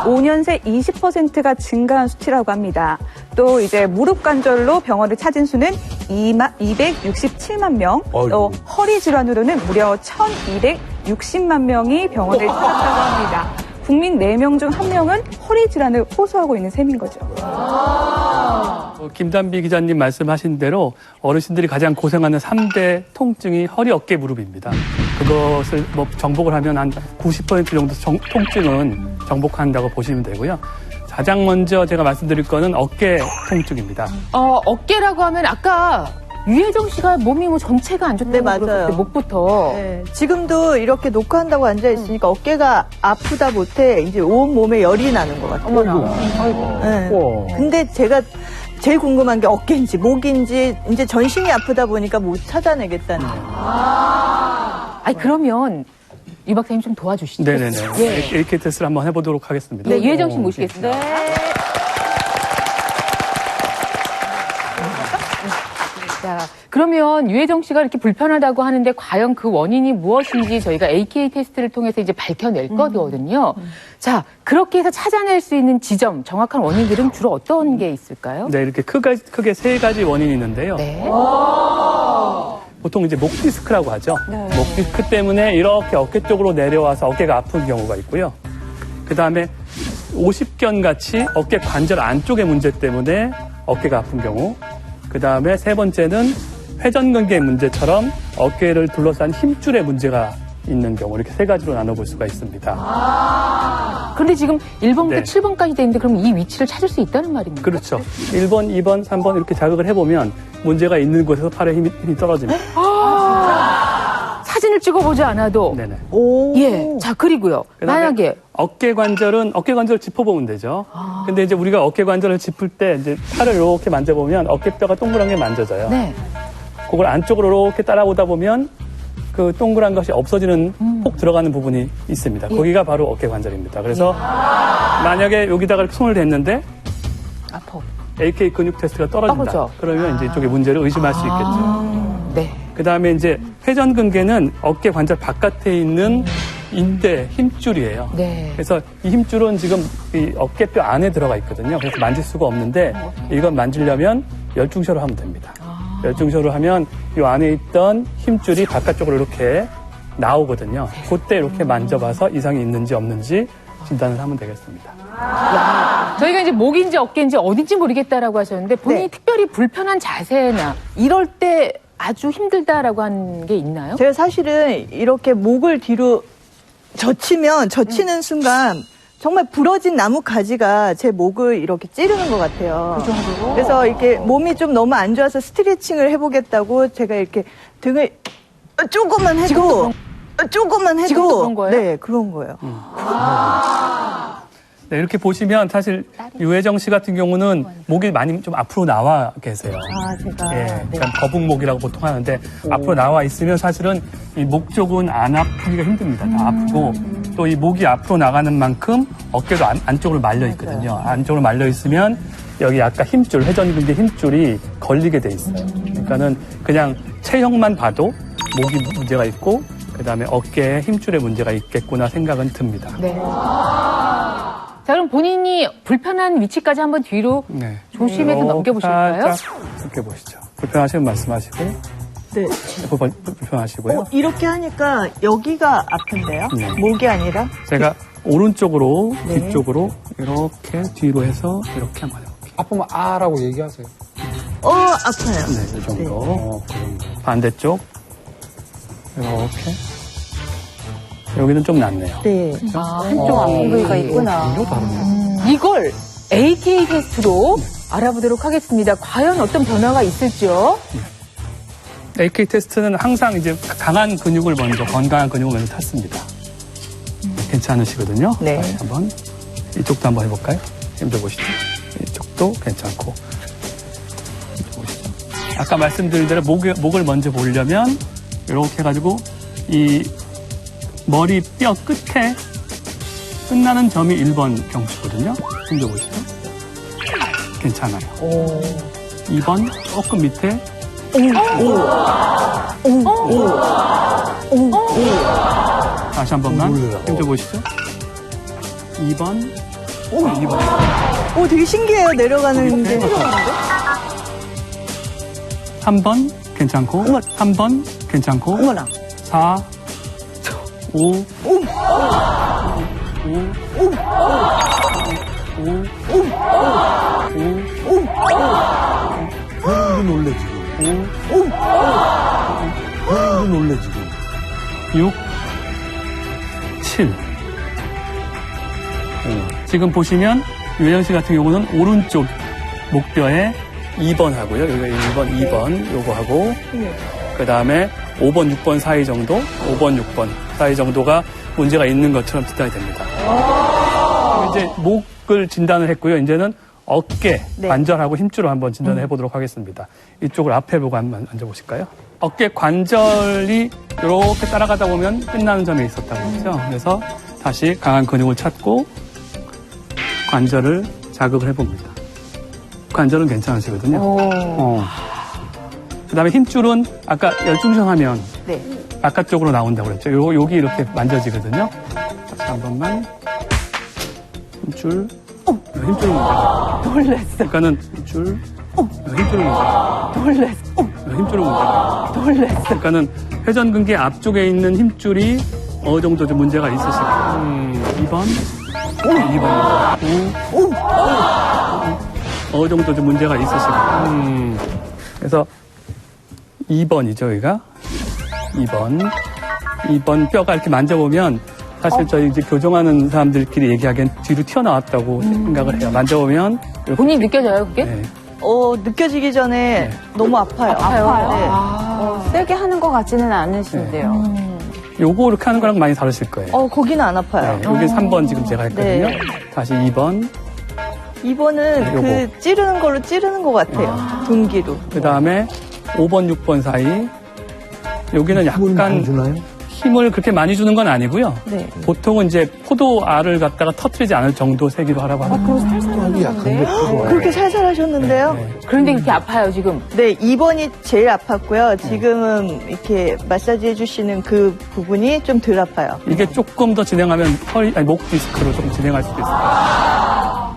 5년 새 20%가 증가한 수치라고 합니다. 또 이제 무릎 관절로 병원을 찾은 수는 267만 명. 또 허리 질환으로는 무려 1,260만 명이 병원을 찾았다고 합니다. 국민 4명 중 1명은 허리 질환을 호소하고 있는 셈인 거죠. 김단비 기자님 말씀하신 대로 어르신들이 가장 고생하는 3대 통증이 허리, 어깨, 무릎입니다. 그것을 정복을 하면 한 90% 정도 통증은 정복한다고 보시면 되고요. 가장 먼저 제가 말씀드릴 거는 어깨 통증입니다. 어깨라고 하면 아까 유혜정 씨가 몸이 뭐 전체가 안 좋다고 네, 맞아요. 그랬을 때 목부터. 네, 지금도 이렇게 녹화한다고 앉아있으니까 어깨가 아프다 못해 이제 온 몸에 열이 나는 것 같아요. 어머나. 네. 근데 제가 제일 궁금한 게 어깨인지 목인지 이제 전신이 아프다 보니까 못 찾아내겠다는 거예요. 아니, 그러면 이 박사님 좀 도와주시죠. 네네네. 예. AK 테스트를 한번 해보도록 하겠습니다. 네, 유혜정 씨 모시겠습니다. 자, 그러면 유혜정 씨가 이렇게 불편하다고 하는데 과연 그 원인이 무엇인지 저희가 AK 테스트를 통해서 이제 밝혀낼 거거든요. 자, 그렇게 해서 찾아낼 수 있는 지점, 정확한 원인들은 주로 어떤 게 있을까요? 네, 이렇게 크게 세 가지 원인이 있는데요. 네. 보통 이제 목 디스크라고 하죠. 목 디스크 때문에 이렇게 어깨 쪽으로 내려와서 어깨가 아픈 경우가 있고요. 그 다음에 오십견 같이 어깨 관절 안쪽의 문제 때문에 어깨가 아픈 경우. 그 다음에 세 번째는 회전근개 문제처럼 어깨를 둘러싼 힘줄의 문제가 있는 경우. 이렇게 세 가지로 나눠볼 수가 있습니다. 그런데 지금 1번부터 네. 7번까지 돼 있는데 그럼 이 위치를 찾을 수 있다는 말입니까? 그렇죠. 1번, 2번, 3번 이렇게 자극을 해보면 문제가 있는 곳에서 팔에 힘이 떨어집니다. 사진을 찍어보지 않아도. 네네. 예. 자, 그리고요. 그다음에 만약에. 어깨 관절을 짚어보면 되죠. 근데 이제 우리가 어깨 관절을 짚을 때 이제 팔을 이렇게 만져보면 어깨뼈가 동그란 게 만져져요. 네. 그걸 안쪽으로 이렇게 따라오다 보면 그 동그란 것이 없어지는 폭 들어가는 부분이 있습니다. 거기가 바로 어깨 관절입니다. 그래서 만약에 여기다가 이렇게 손을 댔는데 아파. AK 근육 테스트가 떨어진다. 떨어져. 그러면 이제 이쪽에 문제를 의심할 수 있겠죠. 네. 그 다음에 이제 회전근개는 어깨 관절 바깥에 있는 인대 힘줄이에요. 네. 그래서 이 힘줄은 지금 이 어깨뼈 안에 들어가 있거든요. 그래서 만질 수가 없는데 이건 만지려면 열중셔로 하면 됩니다. 열중셔로 하면 이 안에 있던 힘줄이 바깥쪽으로 이렇게 나오거든요. 그때 이렇게 만져봐서 이상이 있는지 없는지 진단을 하면 되겠습니다. 저희가 이제 목인지 어깨인지 어딘지 모르겠다라고 하셨는데 본인이 네. 특별히 불편한 자세나 이럴 때 아주 힘들다라고 한 게 있나요? 제가 사실은 이렇게 목을 뒤로 젖히는 순간 정말 부러진 나무 가지가 제 목을 이렇게 찌르는 것 같아요. 그 정도로? 그래서 이렇게 몸이 좀 너무 안 좋아서 스트레칭을 해보겠다고 제가 이렇게 등을 조금만 해도 지금도 그런 거예요? 네, 그런 거예요. 네, 이렇게 보시면 사실 유혜정 씨 같은 경우는 목이 많이 좀 앞으로 나와 계세요. 아, 제가. 예, 그러니까 거북목이라고 보통 하는데 앞으로 나와 있으면 사실은 이 목 쪽은 안 아프기가 힘듭니다. 다 아프고 또 이 목이 앞으로 나가는 만큼 어깨도 안쪽으로 말려 있거든요. 안쪽으로 말려 있으면 여기 아까 힘줄, 회전근개 힘줄이 걸리게 돼 있어요. 그러니까는 그냥 체형만 봐도 목이 문제가 있고 그다음에 어깨에 힘줄에 문제가 있겠구나 생각은 듭니다. 네. 자, 그럼 본인이 불편한 위치까지 한번 뒤로 네. 조심해서 넘겨보실까요? 살짝 이렇게 보시죠. 불편하시면 말씀하시고. 네. 불편하시고요. 이렇게 하니까 여기가 아픈데요? 네. 목이 아니라? 제가 오른쪽으로, 네. 뒤쪽으로 이렇게 뒤로 해서 이렇게 한번 해볼게요. 아프면 아라고 얘기하세요. 아파요. 네, 이 정도. 그 정도. 반대쪽. 이렇게. 여기는 좀 낫네요. 네. 한쪽 아픈 부위가 있구나. 이걸 AK 테스트로 알아보도록 하겠습니다. 과연 어떤 변화가 있을지요? AK 테스트는 항상 이제 강한 근육을 먼저, 건강한 근육을 먼저 탔습니다. 괜찮으시거든요. 네. 자, 한번, 이쪽도 한번 해볼까요? 힘줘보시죠. 이쪽도 괜찮고. 힘줘보시죠. 아까 말씀드린 대로 목을 먼저 보려면, 이렇게 해가지고, 이 머리 뼈 끝에 끝나는 점이 1번 경추거든요. 힘줘보시죠. 괜찮아요. 2번 조금 밑에 다시 한 번만 힘줘보시죠. 2번 2번 되게 신기해요. 내려가는 게. 3번 괜찮고 3번 괜찮고 어머나. 4 5 5 본인도 놀래, 지금. 본인도 놀래, 지금. 6 7 지금 보시면 유혜정 씨 같은 경우는 오른쪽 목뼈에 2번 하고요. 여기가 1번, 2번 요거 하고 그 다음에 5번, 6번 사이 정도 5번, 6번 사이 정도가 문제가 있는 것처럼 진단이 됩니다. 이제 목을 진단을 했고요. 이제는 어깨, 네. 관절하고 힘줄을 한번 진단을 해보도록 하겠습니다. 이쪽을 앞에 보고 한번 앉아보실까요? 어깨 관절이 이렇게 따라가다 보면 끝나는 점에 있었다고 했죠. 그래서 다시 강한 근육을 찾고 관절을 자극을 해봅니다. 관절은 괜찮으시거든요. 그다음에 힘줄은 아까 열중성하면 네. 바깥쪽으로 나온다고 그랬죠. 여기 이렇게 만져지거든요. 다시 한 번만 힘줄. 힘줄을 문제가. 놀랐어. 그러니까는 힘줄. 힘줄을 문제가. 놀랐어. 힘줄을 문제가. 놀랐어. 그러니까는 회전근개 앞쪽에 있는 힘줄이 어느 정도 좀 문제가 있으실까요? 2번. 2번. 어느 정도 좀 문제가 있으실까요? 그래서 2번이죠, 여기가. 2번 뼈가 이렇게 만져보면 사실 저희 이제 교정하는 사람들끼리 얘기하기엔 뒤로 튀어나왔다고 생각을 해요. 만져보면. 본인이 느껴져요, 그게? 네. 느껴지기 전에 너무 아파요. 아파요? 네. 세게 하는 것 같지는 않으신데요. 요거 이렇게 하는 거랑 많이 다르실 거예요. 거기는 안 아파요. 네, 여기 3번 지금 제가 했거든요. 네. 다시 2번. 2번은 요거. 그 찌르는 걸로 찌르는 것 같아요. 둔기로. 그 다음에 5번, 6번 사이. 여기는 약간 힘을 그렇게 많이 주는 건 아니고요. 네. 보통은 이제 포도알을 갖다가 터트리지 않을 정도 세기로 하라고 합니다. 그럼 살살 하는데. 그렇게 살살 하셨는데요. 네. 그런데 그렇게 아파요, 지금. 네, 2번이 제일 아팠고요. 지금은 이렇게 마사지 해주시는 그 부분이 좀 덜 아파요. 이게 조금 더 진행하면 목 디스크로 좀 진행할 수도 있어요.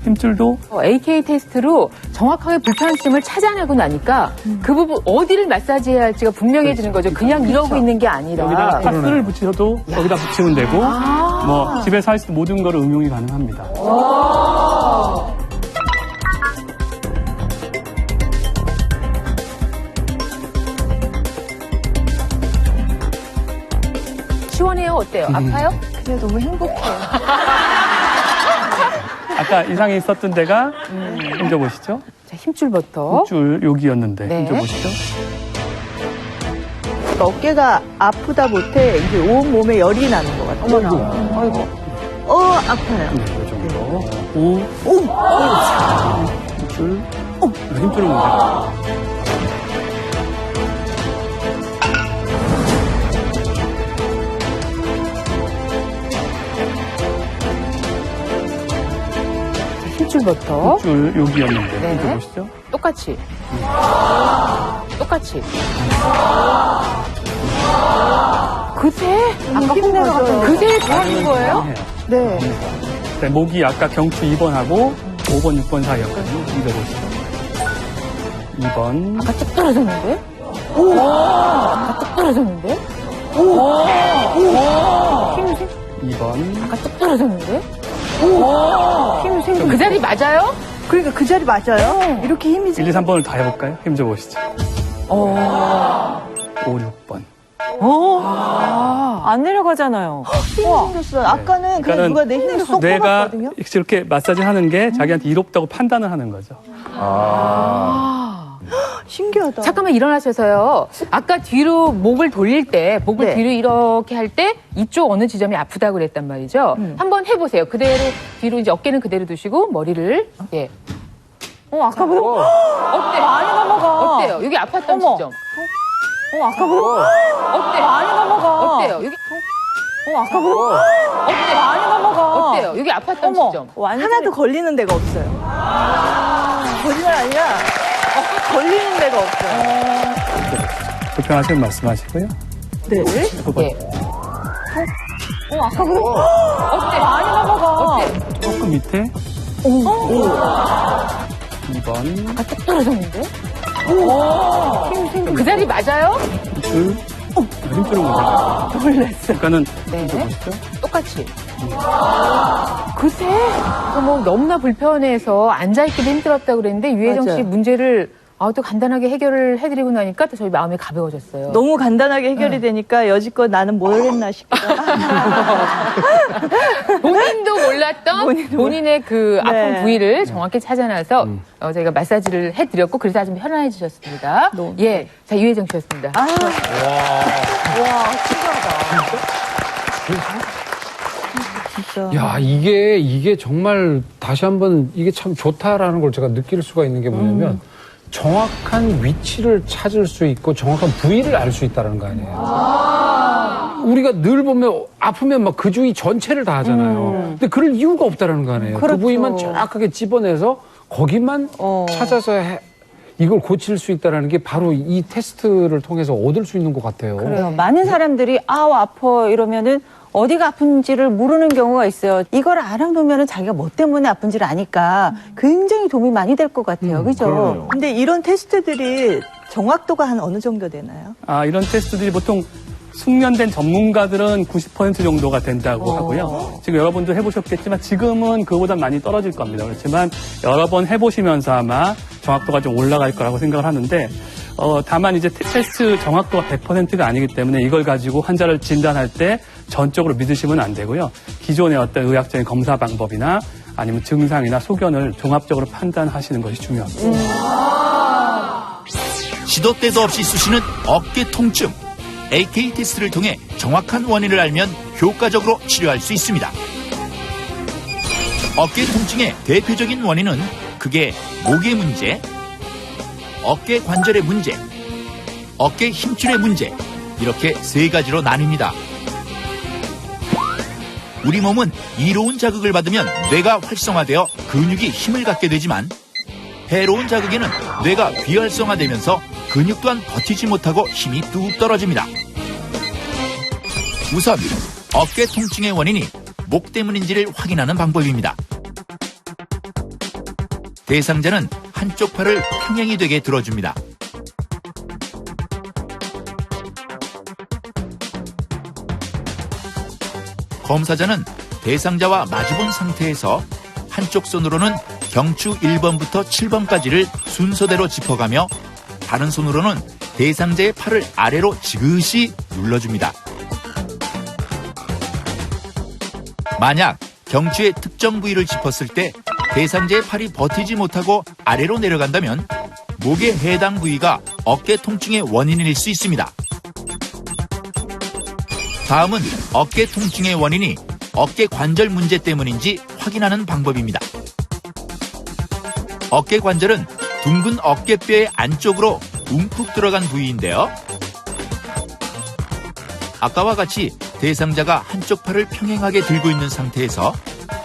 힘줄도 AK 테스트로 정확하게 불편함을 찾아내고 나니까 그 부분 어디를 마사지해야 할지가 분명해지는 거죠. 그냥 이러고 있는 게 아니라. 여기다가 파스를 붙이셔도 여기다 붙이면 되고 뭐 집에서 할 수 있는 모든 거를 응용이 가능합니다. 시원해요? 어때요? 아파요? 그냥 너무 행복해요. 아까 이상이 있었던 데가 힘줘보시죠. 자, 힘줄부터. 힘줄 여기였는데 네. 힘줘보시죠. 어깨가 아프다 못해 이제 온 몸에 열이 나는 것 같아요. 어머나. 아이고. 아파요. 네, 이 정도. 힘줄. 힘줄은 문제가. 힘줄부터. 힘줄 여기였는데 네. 힘줘보시죠. 똑같이. 그새? 아까 힘내서 그새 좋아진 거예요? 네. 네, 목이 아까 경추 2번하고 5번, 6번 사이였거든요. 믿어보시죠. 2번. 아까 쭉 떨어졌는데? 아까 쭉 떨어졌는데? 힘이 생 2번. 아까 쭉 떨어졌는데? 힘이 생 그 자리 맞아요? 그러니까 그 자리 맞아요. 이렇게 힘이 1, 2, 3번을 다 해볼까요? 힘줘보시죠. 5, 6번. 안 내려가잖아요. 힘이 생겼어요. 아까는 그냥 누가 내 힘을 쏙 내가 뽑았거든요. 이렇게 마사지 하는 게 자기한테 이롭다고 판단을 하는 거죠. 신기하다. 잠깐만 일어나셔서요. 아까 뒤로 목을 돌릴 때, 목을 네. 뒤로 이렇게 할 때 이쪽 어느 지점이 아프다고 그랬단 말이죠. 한번 해보세요. 그대로 뒤로 이제 어깨는 그대로 두시고 머리를 예. 아까보다. 어때요? 많이 넘어가. 어때요? 여기 아팠던 어머. 지점. 아까보다. 어때요? 많이 넘어가. 어때요? 여기 아까보다. 어때요? 많이 넘어가. 어때요? 여기 아팠던 지점. 하나도 걸리는 데가 없어요. 거짓말 아니라 걸리는 데가 없어요. 불편하시면 말씀하시고요. 네. 예. 아까보다. 어때요? 많이 넘어가. 어때요? 조금 밑에. 2번. 아까 쭉 떨어졌는데? 힘이 생 그 자리 맞아요? 힘줄. 힘줄은 문제가. 놀랐어. 그러니까는 네. 힘줘보시죠. 똑같이. 그새? 뭐 너무나 불편해서 앉아있기도 힘들었다고 그랬는데 유혜정 씨 맞아요. 문제를 또 간단하게 해결을 해드리고 나니까 또 저희 마음이 가벼워졌어요. 너무 간단하게 해결이 되니까 여지껏 나는 뭘 했나 싶기도 하고. 본인도 몰랐던 본인의 그 아픈 네. 부위를 정확히 찾아놔서 저희가 마사지를 해드렸고 그래서 좀 편안해지셨습니다. 예, 자 유혜정 씨였습니다. 와, 신기하다. 진짜. 야, 이게 정말 다시 한번 이게 참 좋다라는 걸 제가 느낄 수가 있는 게 뭐냐면 정확한 위치를 찾을 수 있고 정확한 부위를 알 수 있다는 거 아니에요. 우리가 늘 보면 아프면 막 그 주위 전체를 다 하잖아요. 근데 그럴 이유가 없다는 거 아니에요. 그렇죠. 그 부위만 정확하게 집어내서 거기만 찾아서 이걸 고칠 수 있다는 게 바로 이 테스트를 통해서 얻을 수 있는 것 같아요. 그래요. 많은 사람들이 아파 이러면은 어디가 아픈지를 모르는 경우가 있어요. 이걸 알아놓으면 자기가 뭐 때문에 아픈지를 아니까 굉장히 도움이 많이 될 것 같아요. 그죠? 근데 이런 테스트들이 정확도가 한 어느 정도 되나요? 이런 테스트들이 보통 숙련된 전문가들은 90% 정도가 된다고 하고요. 지금 여러분도 해보셨겠지만 지금은 그보다 많이 떨어질 겁니다. 그렇지만 여러 번 해보시면서 아마 정확도가 좀 올라갈 거라고 생각을 하는데 다만 이제 테스트 정확도가 100%가 아니기 때문에 이걸 가지고 환자를 진단할 때 전적으로 믿으시면 안 되고요. 기존의 어떤 의학적인 검사 방법이나 아니면 증상이나 소견을 종합적으로 판단하시는 것이 중요합니다. 시도 때도 없이 쑤시는 어깨 통증. AK 테스트를 통해 정확한 원인을 알면 효과적으로 치료할 수 있습니다. 어깨 통증의 대표적인 원인은 그게 목의 문제, 어깨 관절의 문제, 어깨 힘줄의 문제, 이렇게 세 가지로 나뉩니다. 우리 몸은 이로운 자극을 받으면 뇌가 활성화되어 근육이 힘을 갖게 되지만 해로운 자극에는 뇌가 비활성화되면서 근육 또한 버티지 못하고 힘이 뚝 떨어집니다. 우선 어깨 통증의 원인이 목 때문인지를 확인하는 방법입니다. 대상자는 한쪽 팔을 평행이 되게 들어줍니다. 검사자는 대상자와 마주본 상태에서 한쪽 손으로는 경추 1번부터 7번까지를 순서대로 짚어가며 다른 손으로는 대상자의 팔을 아래로 지그시 눌러줍니다. 만약 경추의 특정 부위를 짚었을 때 대상자의 팔이 버티지 못하고 아래로 내려간다면 목의 해당 부위가 어깨 통증의 원인일 수 있습니다. 다음은 어깨 통증의 원인이 어깨 관절 문제 때문인지 확인하는 방법입니다. 어깨 관절은 둥근 어깨뼈의 안쪽으로 움푹 들어간 부위인데요. 아까와 같이 대상자가 한쪽 팔을 평행하게 들고 있는 상태에서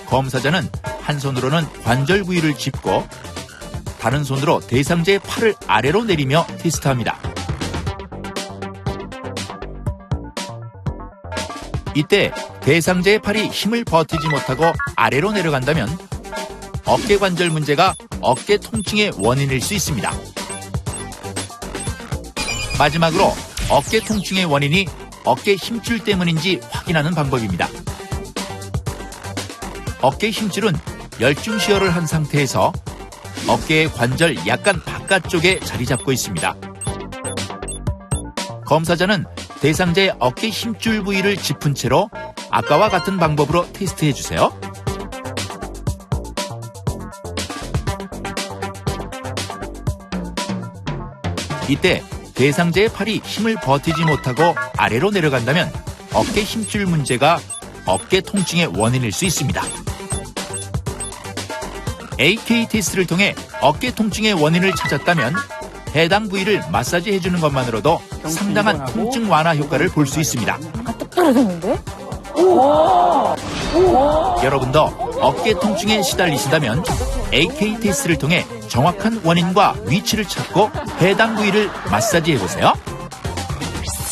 검사자는 한 손으로는 관절 부위를 짚고 다른 손으로 대상자의 팔을 아래로 내리며 테스트합니다. 이때 대상자의 팔이 힘을 버티지 못하고 아래로 내려간다면 어깨 관절 문제가 어깨 통증의 원인일 수 있습니다. 마지막으로 어깨 통증의 원인이 어깨 힘줄 때문인지 확인하는 방법입니다. 어깨 힘줄은 열중시혈을 한 상태에서 어깨의 관절 약간 바깥쪽에 자리 잡고 있습니다. 검사자는 대상자의 어깨 힘줄 부위를 짚은 채로 아까와 같은 방법으로 테스트해 주세요. 이때 대상자의 팔이 힘을 버티지 못하고 아래로 내려간다면 어깨 힘줄 문제가 어깨 통증의 원인일 수 있습니다. AK 테스트를 통해 어깨 통증의 원인을 찾았다면 해당 부위를 마사지 해주는 것만으로도 상당한 통증 완화 효과를 볼 수 있습니다. 뚝 떨어졌는데? 여러분도 어깨 통증에 시달리신다면 AK 테스트를 통해 정확한 원인과 위치를 찾고 해당 부위를 마사지 해보세요.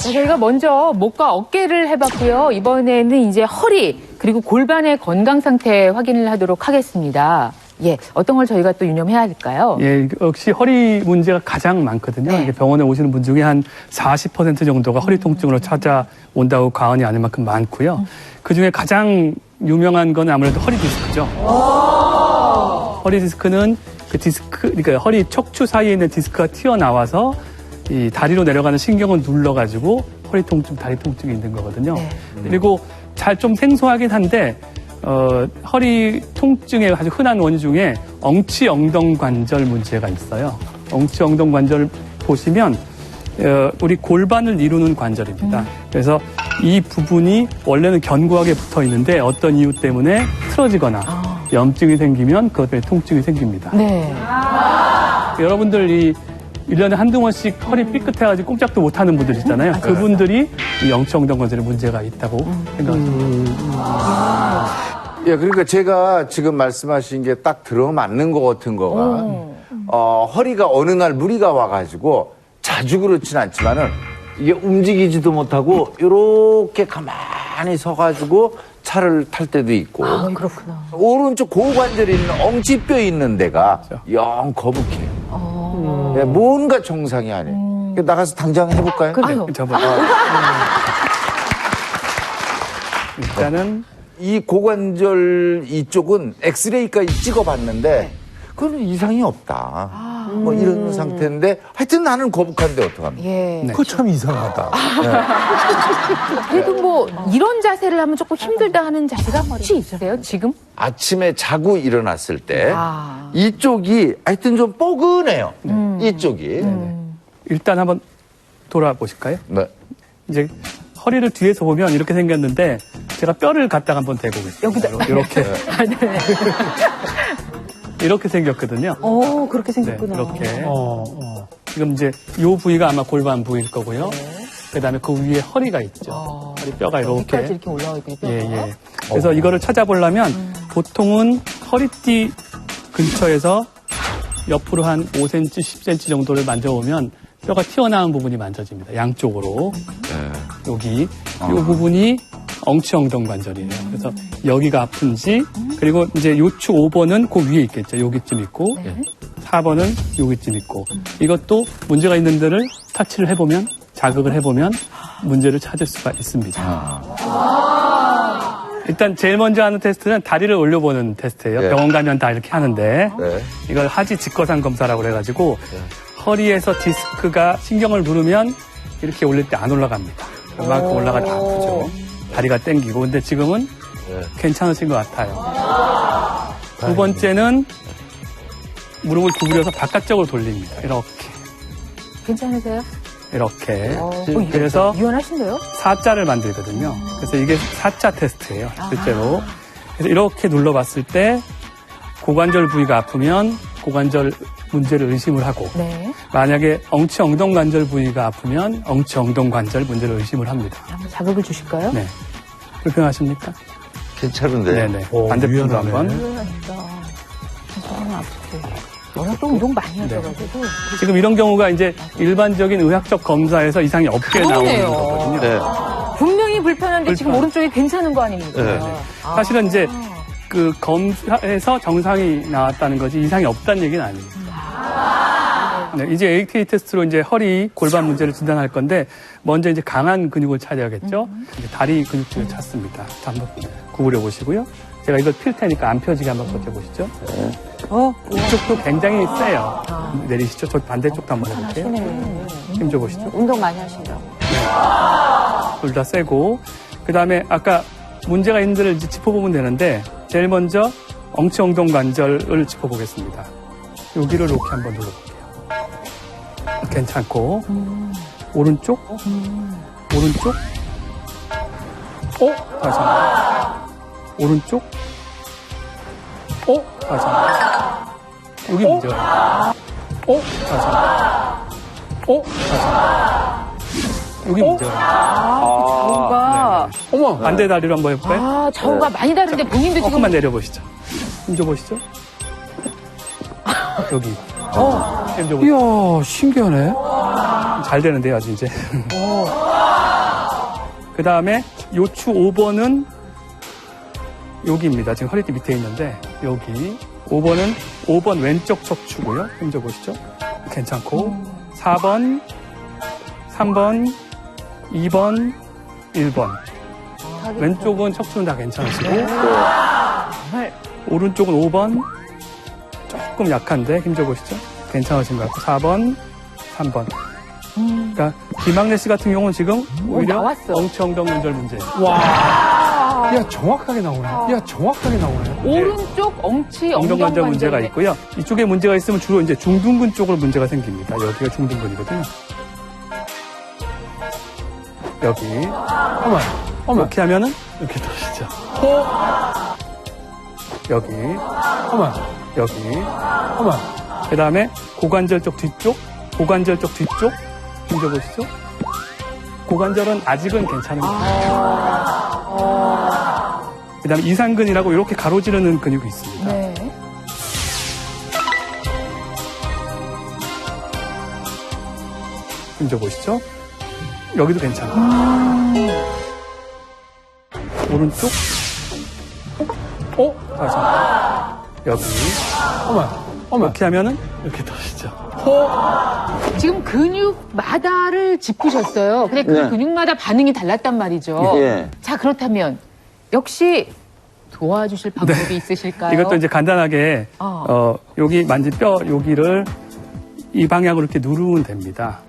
저희가 먼저 목과 어깨를 해봤고요. 이번에는 이제 허리 그리고 골반의 건강 상태 확인을 하도록 하겠습니다. 예, 어떤 걸 저희가 또 유념해야 할까요? 예, 역시 허리 문제가 가장 많거든요. 네. 이게 병원에 오시는 분 중에 한 40% 정도가 허리 통증으로 찾아온다고 과언이 아닐 만큼 많고요. 그 중에 가장 유명한 건 아무래도 허리 디스크죠. 허리 디스크는 그 디스크, 그러니까 허리 척추 사이에 있는 디스크가 튀어나와서 이 다리로 내려가는 신경을 눌러가지고 허리 통증, 다리 통증이 있는 거거든요. 네. 그리고 잘 좀 생소하긴 한데 허리 통증의 아주 흔한 원인 중에 엉치 엉덩 관절 문제가 있어요. 엉치 엉덩 관절 보시면 우리 골반을 이루는 관절입니다. 그래서 이 부분이 원래는 견고하게 붙어 있는데 어떤 이유 때문에 틀어지거나 염증이 생기면 그것 때문에 통증이 생깁니다. 네. 여러분들 이 1년에 한두 번씩 허리 삐끗해가지고 꼼짝도 못하는 분들 있잖아요. 그분들이 이 영치엉덩 관절에 문제가 있다고 생각합니다. 예, 그러니까 제가 지금 말씀하신 게 딱 들어맞는 것 같은 거가, 허리가 어느 날 무리가 와가지고 자주 그렇진 않지만은 이게 움직이지도 못하고 요렇게 가만히 서가지고 차를 탈 때도 있고. 그렇구나. 오른쪽 고관절에 있는 엉치뼈 있는 데가 영 거북해요. 예, 뭔가 정상이 아니에요. 나가서 당장 해볼까요? 일단은 이 고관절 이쪽은 엑스레이까지 찍어봤는데 그건 이상이 없다. 뭐 이런 상태인데 하여튼 나는 거북한데 어떡합니까? 예. 그거 참 이상하다. 그래도 뭐 이런 자세를 하면 조금 힘들다 하는 자세가 혹시 있으세요? 지금? 아침에 자고 일어났을 때 아. 이쪽이 하여튼 좀 뻐근해요. 이쪽이. 일단 한번 돌아보실까요? 네. 이제 허리를 뒤에서 보면 이렇게 생겼는데 제가 뼈를 갖다가 한번 대고 있습니다. 여기다. 이렇게. 이렇게 생겼거든요. 그렇게 생겼구나. 네, 이렇게. 지금 이제 요 부위가 아마 골반 부위일 거고요. 그다음에 그 위에 허리가 있죠. 허리 뼈가 이렇게. 여기까지 이렇게 올라와 있군요. 뼈가. 예. 그래서 이거를 찾아보려면 보통은 허리띠 근처에서 옆으로 한 5cm, 10cm 정도를 만져보면 뼈가 튀어나온 부분이 만져집니다. 양쪽으로. 여기. 이 부분이 엉치엉덩 관절이에요. 그래서 여기가 아픈지, 그리고 이제 요추 5번은 그 위에 있겠죠. 여기쯤 있고, 4번은 여기쯤 있고, 이것도 문제가 있는 데를 터치를 해보면, 자극을 해보면 문제를 찾을 수가 있습니다. 일단 제일 먼저 하는 테스트는 다리를 올려보는 테스트예요. 네. 병원 가면 다 이렇게 하는데, 네. 이걸 하지 직거상 검사라고 그래가지고, 허리에서 디스크가 신경을 누르면 이렇게 올릴 때 안 올라갑니다. 그만큼 올라갈 때 아프죠. 다리가 땡기고. 근데 지금은 괜찮으신 것 같아요. 두 번째는 무릎을 구부려서 바깥쪽으로 돌립니다. 이렇게. 괜찮으세요? 이렇게. 그래서 유연하신데요? 사자를 만들거든요. 그래서 이게 사자 테스트예요. 실제로. 그래서 이렇게 눌러봤을 때 고관절 부위가 아프면 고관절 문제를 의심을 하고, 네. 만약에 엉치엉덩 관절 부위가 아프면 엉치엉덩 관절 문제를 의심을 합니다. 한번 자극을 주실까요? 네. 불편하십니까? 괜찮은데. 네네. 반대편도 한번. 워낙 또 운동 많이 하셔가지고. 지금 이런 경우가 이제 일반적인 의학적 검사에서 이상이 없게 나오는 그러네요. 거거든요. 네. 분명히 불편한데 지금 불편. 오른쪽이 괜찮은 거 아닙니까? 네. 사실은 이제 그 검사에서 정상이 나왔다는 거지 이상이 없다는 얘기는 아닙니다. 네, 이제 AK 테스트로 이제 허리 골반 문제를 진단할 건데 먼저 이제 강한 근육을 찾아야겠죠. 이제 다리 근육들을 찾습니다. 자, 한번 구부려 보시고요. 제가 이걸 필 테니까 안 펴지게 한번 버텨보시죠. 이쪽도 굉장히 세요. 내리시죠. 저 반대쪽도 한번 해볼게요. 힘 줘보시죠. 운동 많이 하신다고. 둘 다 세고, 그 다음에 아까 문제가 있는 데를 이제 짚어보면 되는데, 제일 먼저 엉치엉덩 관절을 짚어보겠습니다. 여기를 이렇게 한번 눌러볼게요. 괜찮고, 오른쪽, 오른쪽, 다시 한번. 오른쪽, 다시 한번. 여기 문제가 있어요. 다시 한번. 다시 한번. 여기 문제가 뭔가. 어머! 반대 다리로 한번 해볼까요? 아, 좌우가 많이 다른데 본인도 지금. 조금만 내려보시죠. 힘 줘보시죠. 여기. 힘 줘보시죠. 이야, 신기하네. 잘 되는데요, 아주 이제. 그 다음에 요추 5번은 여기입니다. 지금 허리띠 밑에 있는데, 여기. 5번은 5번 왼쪽 척추고요. 힘 줘보시죠. 괜찮고. 4번, 3번, 2번, 1번. 왼쪽은 척추는 다 괜찮으시고, 오른쪽은 5번, 조금 약한데 힘 줘보시죠. 괜찮으신 것 같고, 4번, 3번. 그러니까 김학래 씨 같은 경우는 지금 오히려 나왔어. 엉치엉덩 관절 문제. 와. 야, 정확하게 나오네. 야, 정확하게 나오네. 오른쪽 엉치 엉덩 관절 문제가 관절인데. 있고요. 이쪽에 문제가 있으면 주로 이제 중둔근 쪽으로 문제가 생깁니다. 여기가 중둔근이거든요. 여기. 어머. 이렇게 하면은 이렇게 도시죠. 여기. 어머. 여기. 어머. 그 다음에 고관절 쪽 뒤쪽, 고관절 쪽 뒤쪽 힘줘보시죠. 고관절은 아직은 괜찮은 거예요. 그다음에 이상근이라고 이렇게 가로지르는 근육이 있습니다. 네. 힘줘보시죠. 여기도 괜찮아요. 오른쪽. 다시. 여기. 어머. 이렇게 하면은 이렇게 터지죠. 지금 근육마다를 짚으셨어요. 근데 그 네. 근육마다 반응이 달랐단 말이죠. 예. 자, 그렇다면 역시 도와주실 방법이 있으실까요? 이것도 이제 간단하게 여기 만진 뼈 여기를 이 방향으로 이렇게 누르면 됩니다.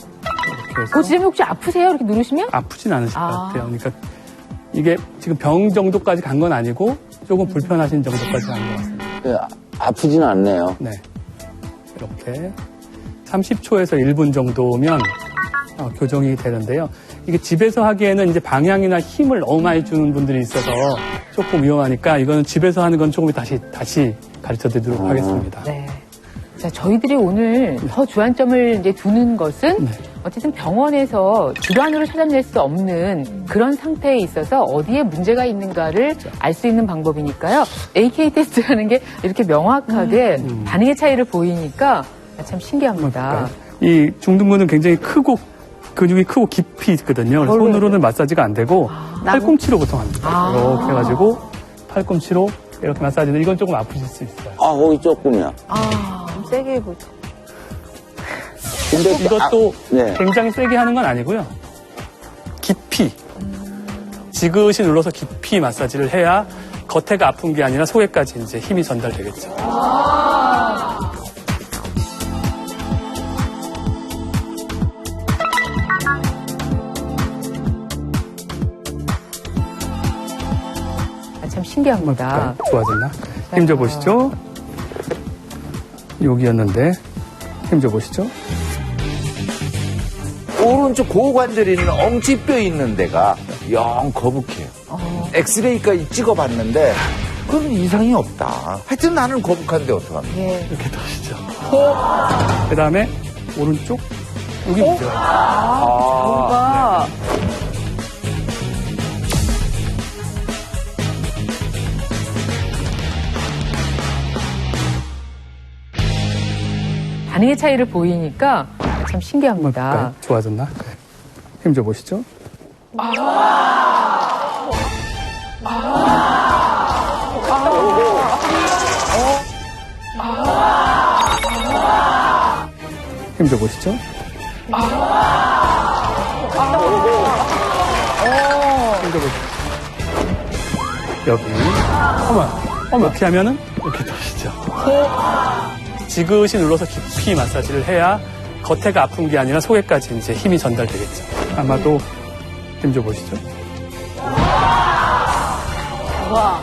이렇게 해서 그 지점이 혹시 아프세요? 이렇게 누르시면? 아프진 않으실 것 같아요. 그러니까 이게 지금 병 정도까지 간 건 아니고 조금 불편하신 정도까지 간 것 같습니다. 아프진 않네요. 네. 이렇게 30초에서 1분 정도면 교정이 되는데요. 이게 집에서 하기에는 이제 방향이나 힘을 너무 많이 주는 분들이 있어서 조금 위험하니까 이거는 집에서 하는 건 조금 다시 가르쳐 드리도록 하겠습니다. 네. 자, 저희들이 오늘 더 주안점을 이제 두는 것은 어쨌든 병원에서 질환으로 찾아낼 수 없는 그런 상태에 있어서 어디에 문제가 있는가를 알 수 있는 방법이니까요. AK 테스트라는 게 이렇게 명확하게 반응의 차이를 보이니까 참 신기합니다. 이 중둔근은 굉장히 크고 근육이 크고 깊이 있거든요. 그래서 손으로는 마사지가 안 되고 팔꿈치로 보통 합니다. 이렇게 해가지고 팔꿈치로 이렇게 마사지는 이건 조금 아프실 수 있어요. 거기 조금이야. 세게 해보죠. 근데 이것도 네. 굉장히 세게 하는 건 아니고요. 깊이 지그시 눌러서 깊이 마사지를 해야 겉에가 아픈 게 아니라 속에까지 이제 힘이 전달되겠죠. 참 신기합니다. 좋아졌나? 힘줘 보시죠. 여기였는데 힘줘 보시죠. 오른쪽 고관절에 있는 엉치뼈 있는 데가 영 거북해요. 엑스레이까지 찍어봤는데 그건 이상이 없다. 하여튼 나는 거북한데 어떡합니까? 이렇게 터시죠. 그 다음에 오른쪽 여기 문제가 뭔가 반응의 차이를 보이니까 참 신기합니다. 좋아졌나? 힘줘 보시죠. 힘줘 보시죠. 힘줘 보시죠. 여기. 이렇게 하면은 이렇게 터시죠. 지그시 눌러서 깊이 마사지를 해야 겉에가 아픈 게 아니라 속에까지 이제 힘이 전달되겠죠. 아마도 힘줘 보시죠. 와.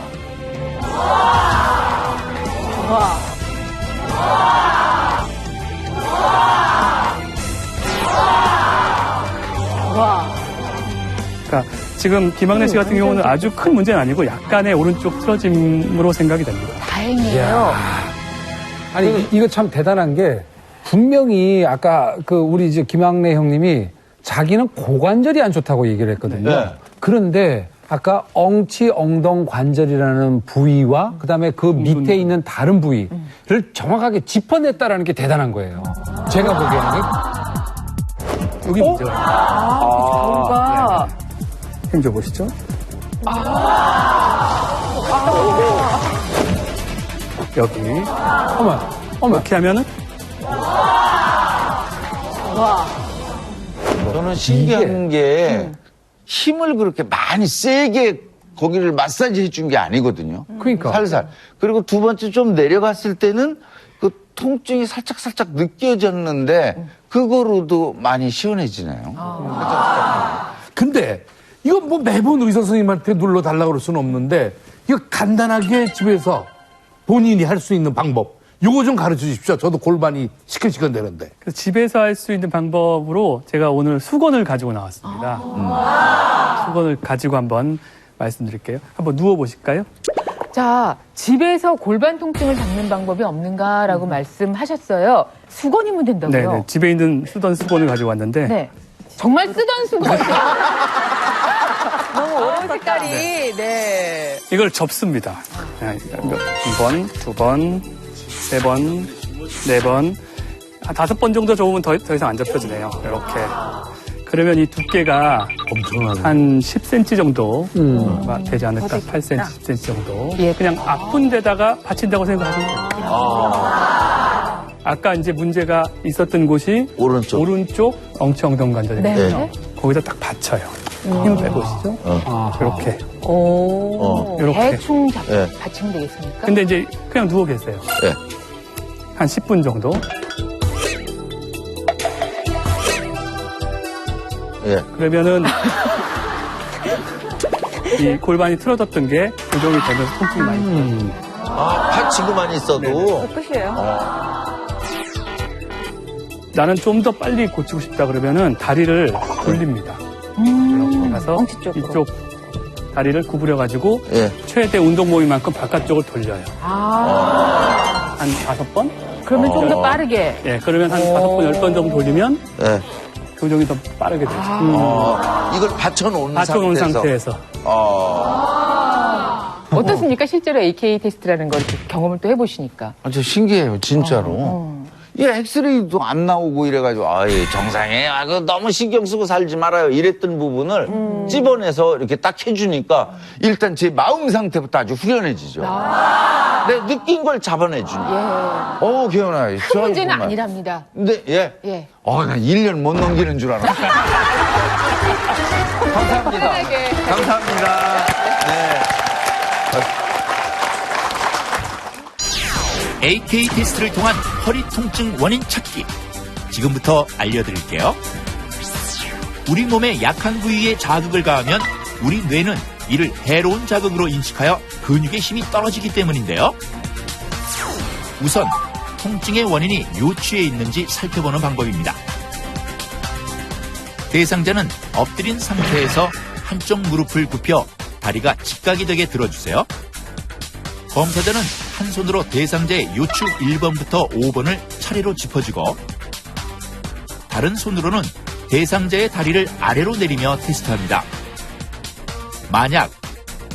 그러니까 지금 김학래 씨 같은 경우는 아주 큰 문제는 아니고 약간의 오른쪽 틀어짐으로 생각이 됩니다. 다행이에요. 아니 이거 참 대단한 게 분명히 아까 그 우리 이제 김학래 형님이 자기는 고관절이 안 좋다고 얘기를 했거든요. 네. 그런데 아까 엉치 엉덩 관절이라는 부위와 그다음에 그 밑에 있는 다른 부위를 정확하게 짚어냈다라는 게 대단한 거예요. 제가 보기에는 여기 문제가 뭔가 힘줘 보시죠. 여기. 이렇게 하면은 저는 신기한 게 힘을 그렇게 많이 세게 거기를 마사지 해준 게 아니거든요. 그러니까. 살살. 그리고 두 번째 좀 내려갔을 때는 그 통증이 살짝 느껴졌는데 그거로도 많이 시원해지네요. 근데 이거 뭐 매번 의사 선생님한테 눌러달라고 그럴 수는 없는데 이거 간단하게 집에서 본인이 할 수 있는 방법 요거 좀 가르쳐 주십시오. 저도 골반이 시큰시큰대는데. 그래서 집에서 할 수 있는 방법으로 제가 오늘 수건을 가지고 나왔습니다. 수건을 가지고 한번 말씀드릴게요. 한번 누워 보실까요? 자, 집에서 골반 통증을 잡는 방법이 없는가라고 말씀하셨어요. 수건이면 된다고요? 네, 집에 있는 쓰던 수건을 가지고 왔는데 네. 정말 쓰던 수건. 너무 오랜 색깔이. 네. 이걸 접습니다. 한 번, 두 번, 세 번, 네 번, 한 5번 정도 접으면 더 이상 안 접혀지네요. 이렇게. 그러면 이 두께가 엄청나네. 한 10cm 정도가 되지 않을까? 8cm, 10cm 정도. 예. 그냥 아픈 데다가 받친다고 생각하시면 돼요. 아까 이제 문제가 있었던 곳이 오른쪽 엉치 엉덩 관절이거든요. 네. 거기다 딱 받쳐요. 힘을 빼보시죠. 이렇게. 오. 이렇게. 대충 받치면 되겠습니까? 근데 이제 그냥 누워 계세요. 네. 한 10분 정도. 예. 그러면은 이 골반이 틀어졌던 게 교정이 되면서 통증이 많이 풀어져요. 받치고만 있어도. 끝이에요. 나는 좀 더 빨리 고치고 싶다 그러면은 다리를 돌립니다. 이렇게 가서 엉치 쪽으로. 이쪽 다리를 구부려가지고 예. 최대 운동 범위만큼 바깥쪽을 돌려요. 한 5번? 그러면 좀 더 빠르게. 예, 그러면 한 5번, 10번 정도 돌리면 예. 교정이 더 빠르게 되죠. 이걸 받쳐놓은 받쳐놓은 상태에서. 어떻습니까? 실제로 AK 테스트라는 걸 이렇게 경험을 또 해보시니까. 저 신기해요, 진짜로. 예, 엑스레이도 안 나오고 이래가지고, 정상에, 그거 너무 신경 쓰고 살지 말아요. 이랬던 부분을 찝어내서 이렇게 딱 해주니까 일단 제 마음 상태부터 아주 후련해지죠. 내가 느낀 걸 잡아내주니까. 개운해요. 큰 문제는 아니랍니다. 근데, 예. 나 1년 못 넘기는 줄 알았어. 감사합니다. 편하게. 감사합니다. 네. AK 테스트를 통한 허리 통증 원인 찾기. 지금부터 알려드릴게요. 우리 몸의 약한 부위에 자극을 가하면 우리 뇌는 이를 해로운 자극으로 인식하여 근육의 힘이 떨어지기 때문인데요. 우선 통증의 원인이 요추에 있는지 살펴보는 방법입니다. 대상자는 엎드린 상태에서 한쪽 무릎을 굽혀 다리가 직각이 되게 들어주세요. 검사자는 한 손으로 대상자의 요추 1번부터 5번을 차례로 짚어주고 다른 손으로는 대상자의 다리를 아래로 내리며 테스트합니다. 만약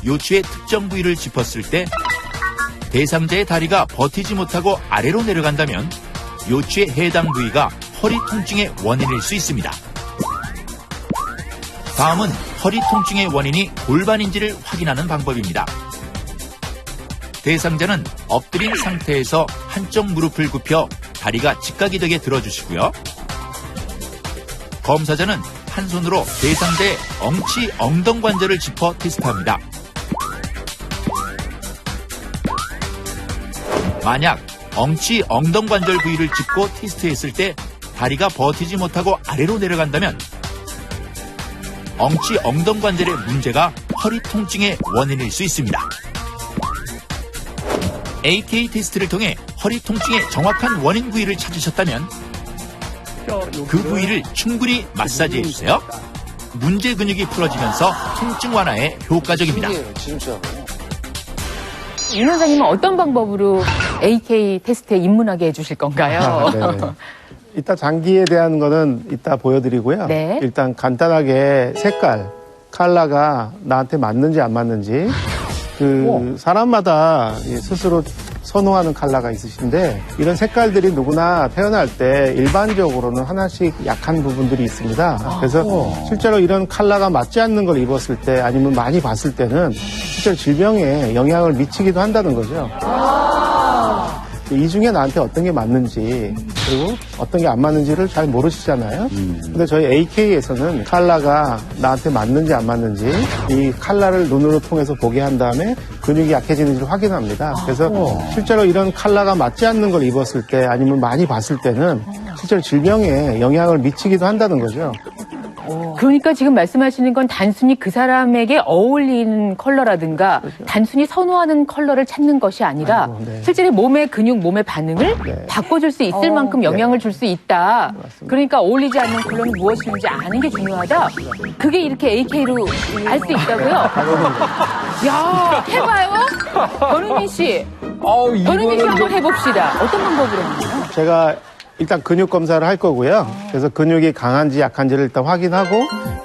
요추의 특정 부위를 짚었을 때 대상자의 다리가 버티지 못하고 아래로 내려간다면 요추의 해당 부위가 허리 통증의 원인일 수 있습니다. 다음은 허리 통증의 원인이 골반인지를 확인하는 방법입니다. 대상자는 엎드린 상태에서 한쪽 무릎을 굽혀 다리가 직각이 되게 들어주시고요. 검사자는 한 손으로 대상자의 엉치 엉덩 관절을 짚어 테스트합니다. 만약 엉치 엉덩 관절 부위를 짚고 테스트했을 때 다리가 버티지 못하고 아래로 내려간다면 엉치 엉덩 관절의 문제가 허리 통증의 원인일 수 있습니다. AK 테스트를 통해 허리 통증의 정확한 원인 부위를 찾으셨다면 그 부위를 충분히 마사지해 주세요. 문제 근육이 풀어지면서 통증 완화에 효과적입니다. 윤 원장님은 어떤 방법으로 AK 테스트에 입문하게 해주실 건가요? 네. 이따 장기에 대한 거는 이따 보여드리고요. 네. 일단 간단하게 색깔, 컬러가 나한테 맞는지 안 맞는지 사람마다 스스로 선호하는 컬러가 있으신데 이런 색깔들이 누구나 태어날 때 일반적으로는 하나씩 약한 부분들이 있습니다. 그래서 실제로 이런 컬러가 맞지 않는 걸 입었을 때 아니면 많이 봤을 때는 실제로 질병에 영향을 미치기도 한다는 거죠. 이 중에 나한테 어떤 게 맞는지 그리고 어떤 게 안 맞는지를 잘 모르시잖아요. 근데 저희 AK에서는 컬러가 나한테 맞는지 안 맞는지 이 컬러를 눈으로 통해서 보게 한 다음에 근육이 약해지는지를 확인합니다. 그래서 실제로 이런 컬러가 맞지 않는 걸 입었을 때 아니면 많이 봤을 때는 실제로 질병에 영향을 미치기도 한다는 거죠. 그러니까 지금 말씀하시는 건 단순히 그 사람에게 어울리는 컬러라든가 단순히 선호하는 컬러를 찾는 것이 아니라 실제로 몸의 근육, 몸의 반응을 바꿔줄 수 있을 만큼 영향을 줄 수 있다. 그러니까 어울리지 않는 컬러는 무엇인지 아는 게 중요하다. 그게 이렇게 AK로 알 수 있다고요? 야, 해봐요? 변은민 씨. 변은민 씨 한번 해봅시다. 어떤 방법으로 하나요? 제가 일단 근육 검사를 할 거고요. 그래서 근육이 강한지 약한지를 일단 확인하고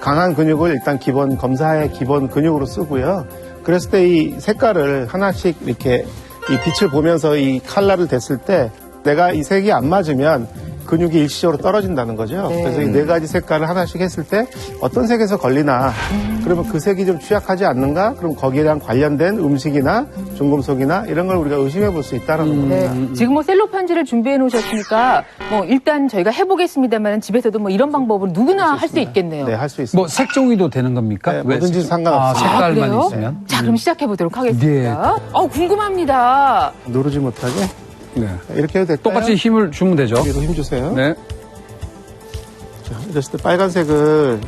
강한 근육을 일단 기본 검사의 기본 근육으로 쓰고요. 그랬을 때 이 색깔을 하나씩 이렇게 이 빛을 보면서 이 컬러를 댔을 때 내가 이 색이 안 맞으면 근육이 일시적으로 떨어진다는 거죠. 그래서 이 네 가지 색깔을 하나씩 했을 때 어떤 색에서 걸리나 그러면 그 색이 좀 취약하지 않는가? 그럼 거기랑 관련된 음식이나 중금속이나 이런 걸 우리가 의심해 볼 수 있다는 겁니다. 네. 지금 뭐 셀로판지를 준비해 놓으셨으니까 뭐 일단 저희가 해보겠습니다만 집에서도 뭐 이런 방법으로 누구나 할 수 있겠네요. 네, 할 수 있습니다. 뭐 색종이도 되는 겁니까? 네, 뭐든지 상관없어요. 색깔만 그래요? 있으면. 자, 그럼 시작해 보도록 하겠습니다. 궁금합니다. 누르지 못하게 네. 이렇게 해도 될까요? 똑같이 힘을 주면 되죠. 여기로 힘 주세요. 네. 자, 이랬을 때 빨간색을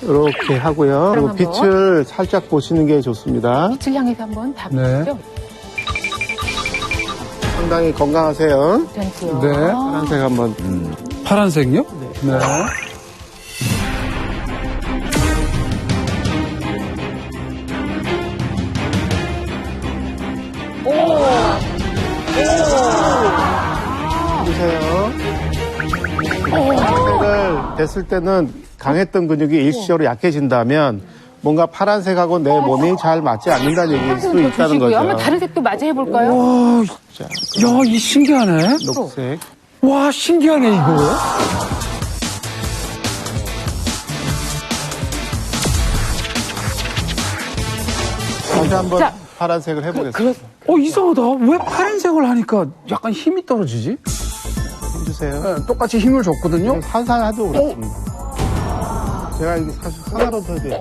이렇게 하고요. 그리고 한번. 빛을 살짝 보시는 게 좋습니다. 빛을 향해서 한번 봐보시죠. 상당히 건강하세요. 괜찮죠? 네. 파란색 한번. 파란색요? 네. 보세요. 파란색을 댔을 때는 강했던 근육이 일시적으로 약해진다면 뭔가 파란색하고 내 몸이 잘 맞지 않는다는 얘기일 수 더 있다는 주시고요. 거죠. 한번 다른 색도 마저 해볼까요? 와, 자, 야, 이 신기하네. 녹색. 와, 신기하네, 이거. 다시 한번 자, 파란색을 해보겠습니다. 이상하다. 왜 파란색을 하니까 약간 힘이 떨어지지? 해주세요. 네, 똑같이 힘을 줬거든요. 산산하도 그렇습니다. 제가 이게 사실 하나로 더 돼요.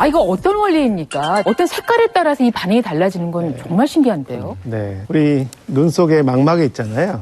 이거 어떤 원리입니까? 어떤 색깔에 따라서 이 반응이 달라지는 건 정말 신기한데요. 네. 우리 눈 속에 망막이 있잖아요.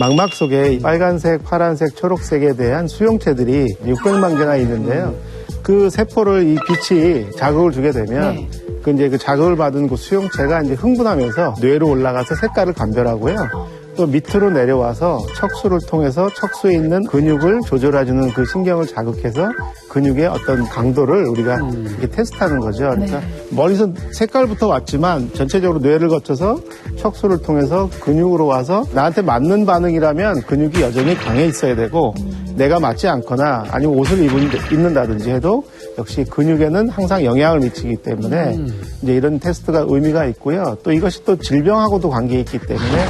망막 속에 빨간색, 파란색, 초록색에 대한 수용체들이 600만 개나 있는데요. 그 세포를 이 빛이 자극을 주게 되면 그 자극을 받은 그 수용체가 이제 흥분하면서 뇌로 올라가서 색깔을 감별하고요. 또 밑으로 내려와서 척수를 통해서 척수에 있는 근육을 조절해주는 그 신경을 자극해서 근육의 어떤 강도를 우리가 이렇게 테스트하는 거죠. 그러니까 머리서 색깔부터 왔지만 전체적으로 뇌를 거쳐서 척수를 통해서 근육으로 와서 나한테 맞는 반응이라면 근육이 여전히 강해 있어야 되고 내가 맞지 않거나 아니면 옷을 입는다든지 해도 역시 근육에는 항상 영향을 미치기 때문에 이제 이런 테스트가 의미가 있고요. 또 이것이 또 질병하고도 관계 있기 때문에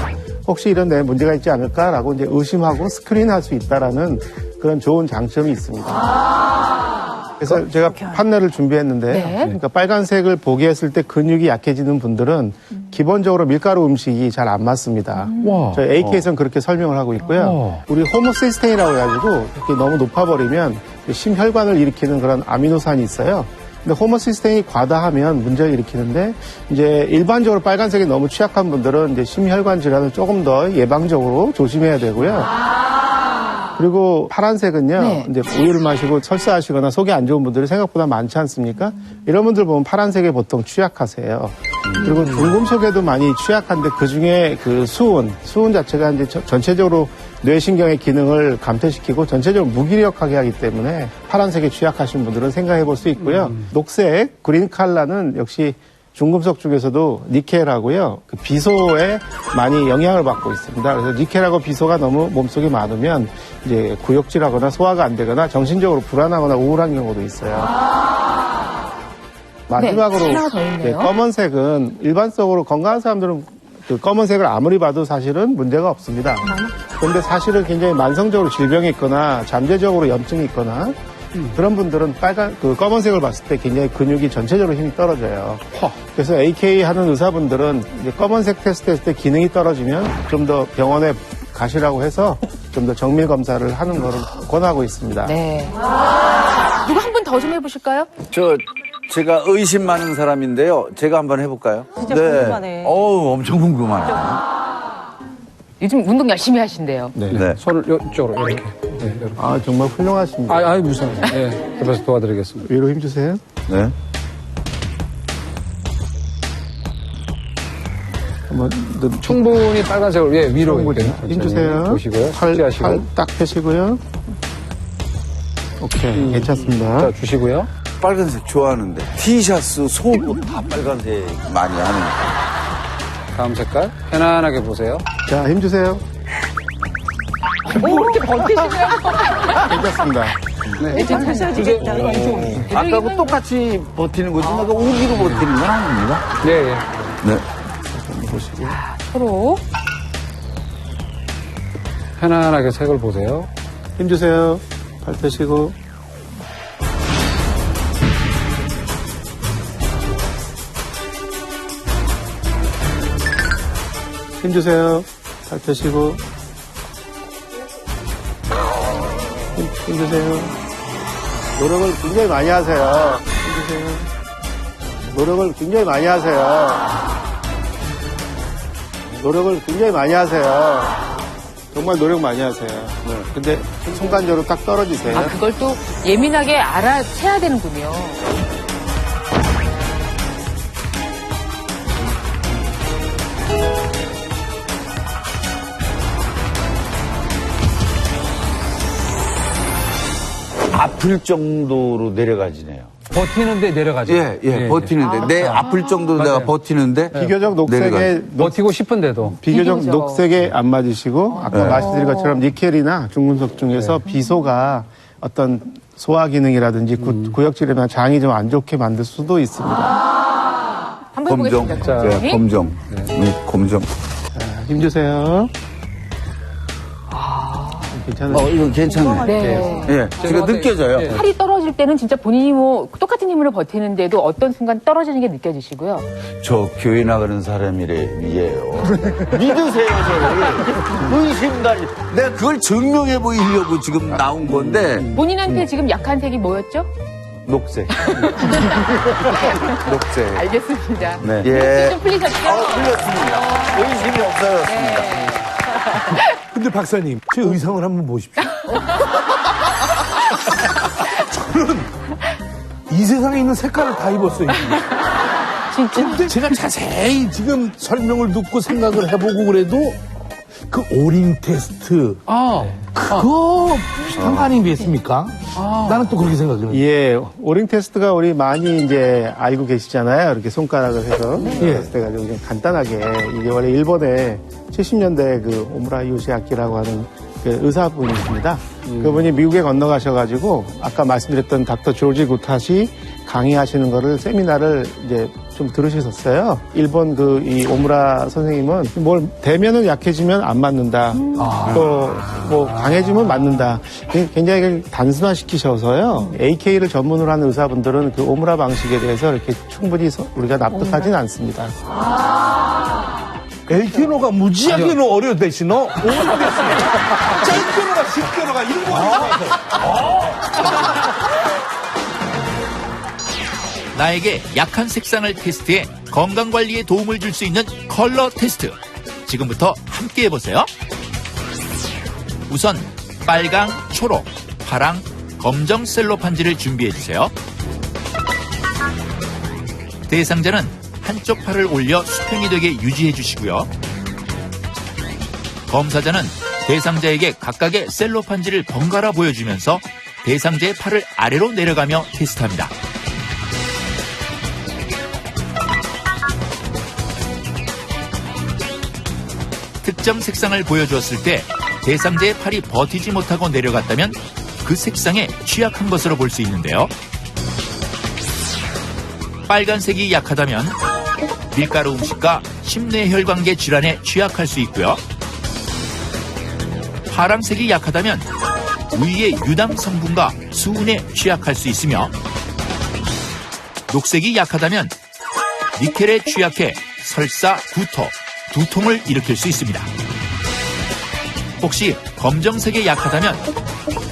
혹시 이런 데 문제가 있지 않을까라고 이제 의심하고 스크린할 수 있다라는 그런 좋은 장점이 있습니다. 그래서 제가 판넬을 준비했는데, 그러니까 빨간색을 보게 했을 때 근육이 약해지는 분들은 기본적으로 밀가루 음식이 잘 안 맞습니다. 저희 AK에서는 그렇게 설명을 하고 있고요. 우리 호모시스테인이라고 해가지고 이렇게 너무 높아버리면 심혈관을 일으키는 그런 아미노산이 있어요. 근데 호모시스테인이 과다하면 문제를 일으키는데 이제 일반적으로 빨간색이 너무 취약한 분들은 이제 심혈관 질환을 조금 더 예방적으로 조심해야 되고요. 그리고 파란색은요, 이제 우유를 마시고 설사하시거나 속이 안 좋은 분들이 생각보다 많지 않습니까? 이런 분들 보면 파란색에 보통 취약하세요. 그리고 중금속에도 많이 취약한데 그 중에 그 수은 자체가 이제 전체적으로 뇌신경의 기능을 감퇴시키고 전체적으로 무기력하게 하기 때문에 파란색에 취약하신 분들은 생각해 볼 수 있고요. 녹색, 그린 컬러는 역시 중금속 중에서도 니켈하고요. 그 비소에 많이 영향을 받고 있습니다. 그래서 니켈하고 비소가 너무 몸속에 많으면 이제 구역질하거나 소화가 안 되거나 정신적으로 불안하거나 우울한 경우도 있어요. 마지막으로 하나 더 있네요. 검은색은 일반적으로 건강한 사람들은 그 검은색을 아무리 봐도 사실은 문제가 없습니다. 그런데 사실은 굉장히 만성적으로 질병이 있거나 잠재적으로 염증이 있거나 그런 분들은 검은색을 봤을 때 굉장히 근육이 전체적으로 힘이 떨어져요. 그래서 AK 하는 의사분들은 이제 검은색 테스트 했을 때 기능이 떨어지면 좀 더 병원에 가시라고 해서 좀 더 정밀 검사를 하는 거를 권하고 있습니다. 네. 누가 한 번 더 좀 해보실까요? 제가 의심 많은 사람인데요. 제가 한번 해볼까요? 진짜 궁금하네. 엄청 궁금하네요. 요즘 운동 열심히 하신대요. 네. 네. 손을 이쪽으로 이렇게. 네, 이렇게. 아, 정말 훌륭하십니다. 아, 무슨. 네. 옆에서 도와드리겠습니다. 위로 힘주세요. 네. 한번 충분히 빨간색으로 위로 충분히 이렇게 힘주세요. 보시고요. 팔 하시고. 딱 펴시고요. 오케이, 괜찮습니다. 자, 주시고요. 빨간색 좋아하는데 티셔츠, 속옷 다 빨간색 많이 하는 거. 다음 색깔 편안하게 보세요. 자, 힘주세요. 오, 이렇게 버티시네요. 괜찮습니다. 이게 아까하고 똑같이 버티는 거지, 내가 우기로 버티는 건 아닙니다. 네, 예. 네. 서로. 편안하게 색을 보세요. 힘주세요. 팔 펴시고. 힘주세요. 팔 펴시고. 힘주세요. 노력을 굉장히 많이 하세요. 힘주세요. 노력을 굉장히 많이 하세요. 노력을 굉장히 많이 하세요. 정말 노력 많이 하세요. 네. 근데 순간적으로 딱 떨어지세요. 아, 그걸 또 예민하게 알아채야 되는군요. 아플 정도로 내려가지네요. 버티는데 내려가죠. 예, 버티는데. 내 아플 정도로 내가 버티는데. 비교적 녹색에 버티고 싶은데도. 비교적 비교적. 녹색에 안 맞으시고 아까 말씀드린 것처럼 니켈이나 중금속 중에서 비소가 어떤 소화 기능이라든지 구역질이나 장이 좀 안 좋게 만들 수도 있습니다. 한번 검정. 보겠습니다. 네, 검정. 검정. 자, 힘주세요. 괜찮아요. 이거 괜찮네. 네. 예, 제가 느껴져요. 예. 팔이 떨어질 때는 진짜 본인이 뭐 똑같은 힘으로 버티는데도 어떤 순간 떨어지는 게 느껴지시고요. 저 교회 나가는 사람이에요. 믿으세요, 저를. 의심다니. 내가 그걸 증명해 보이려고 지금 나온 건데. 본인한테 지금 약한 색이 뭐였죠? 녹색. 녹색. 알겠습니다. 네. 예. 좀 풀리셨죠? 풀렸습니다. 의심이 없어졌습니다. 네. 근데 박사님, 제 의상을 한번 보십시오. 저는 이 세상에 있는 색깔을 다 입었어요. 진짜? 근데 제가 자세히 지금 설명을 듣고 생각을 해보고 그래도 그 오링 테스트 그거 비슷한 거 아니겠습니까? 나는 또 그렇게 생각해요. 예, 오링 테스트가 우리 많이 이제 알고 계시잖아요. 이렇게 손가락을 해서 테스트 해가지고 그냥 간단하게 이게 원래 일본에 70년대 그 오무라 요시아키라고 하는 그 의사분이십니다. 그분이 미국에 건너가셔가지고 아까 말씀드렸던 닥터 조지 구타시 강의하시는 거를 세미나를 이제 좀 들으셨어요. 일본 그 이 오무라 선생님은 뭘 대면은 약해지면 안 맞는다. 또 뭐 강해지면 맞는다. 굉장히 단순화시키셔서요. AK를 전문으로 하는 의사분들은 그 오무라 방식에 대해서 이렇게 충분히 우리가 납득하지는 않습니다. 엘케노가 무지하게는 어려 대신어 짧게노가 쉽게노가 이런 거 나에게 약한 색상을 테스트해 건강관리에 도움을 줄 수 있는 컬러 테스트. 지금부터 함께 해보세요. 우선 빨강, 초록, 파랑, 검정 셀로판지를 준비해주세요. 대상자는 한쪽 팔을 올려 수평이 되게 유지해주시고요. 검사자는 대상자에게 각각의 셀로판지를 번갈아 보여주면서 대상자의 팔을 아래로 내려가며 테스트합니다. 특정 색상을 보여주었을 때 대상자의 팔이 버티지 못하고 내려갔다면 그 색상에 취약한 것으로 볼 수 있는데요. 빨간색이 약하다면 밀가루 음식과 심뇌혈관계 질환에 취약할 수 있고요. 파란색이 약하다면 위의 유당 성분과 수은에 취약할 수 있으며 녹색이 약하다면 니켈에 취약해 설사, 구토, 두통을 일으킬 수 있습니다. 혹시 검정색에 약하다면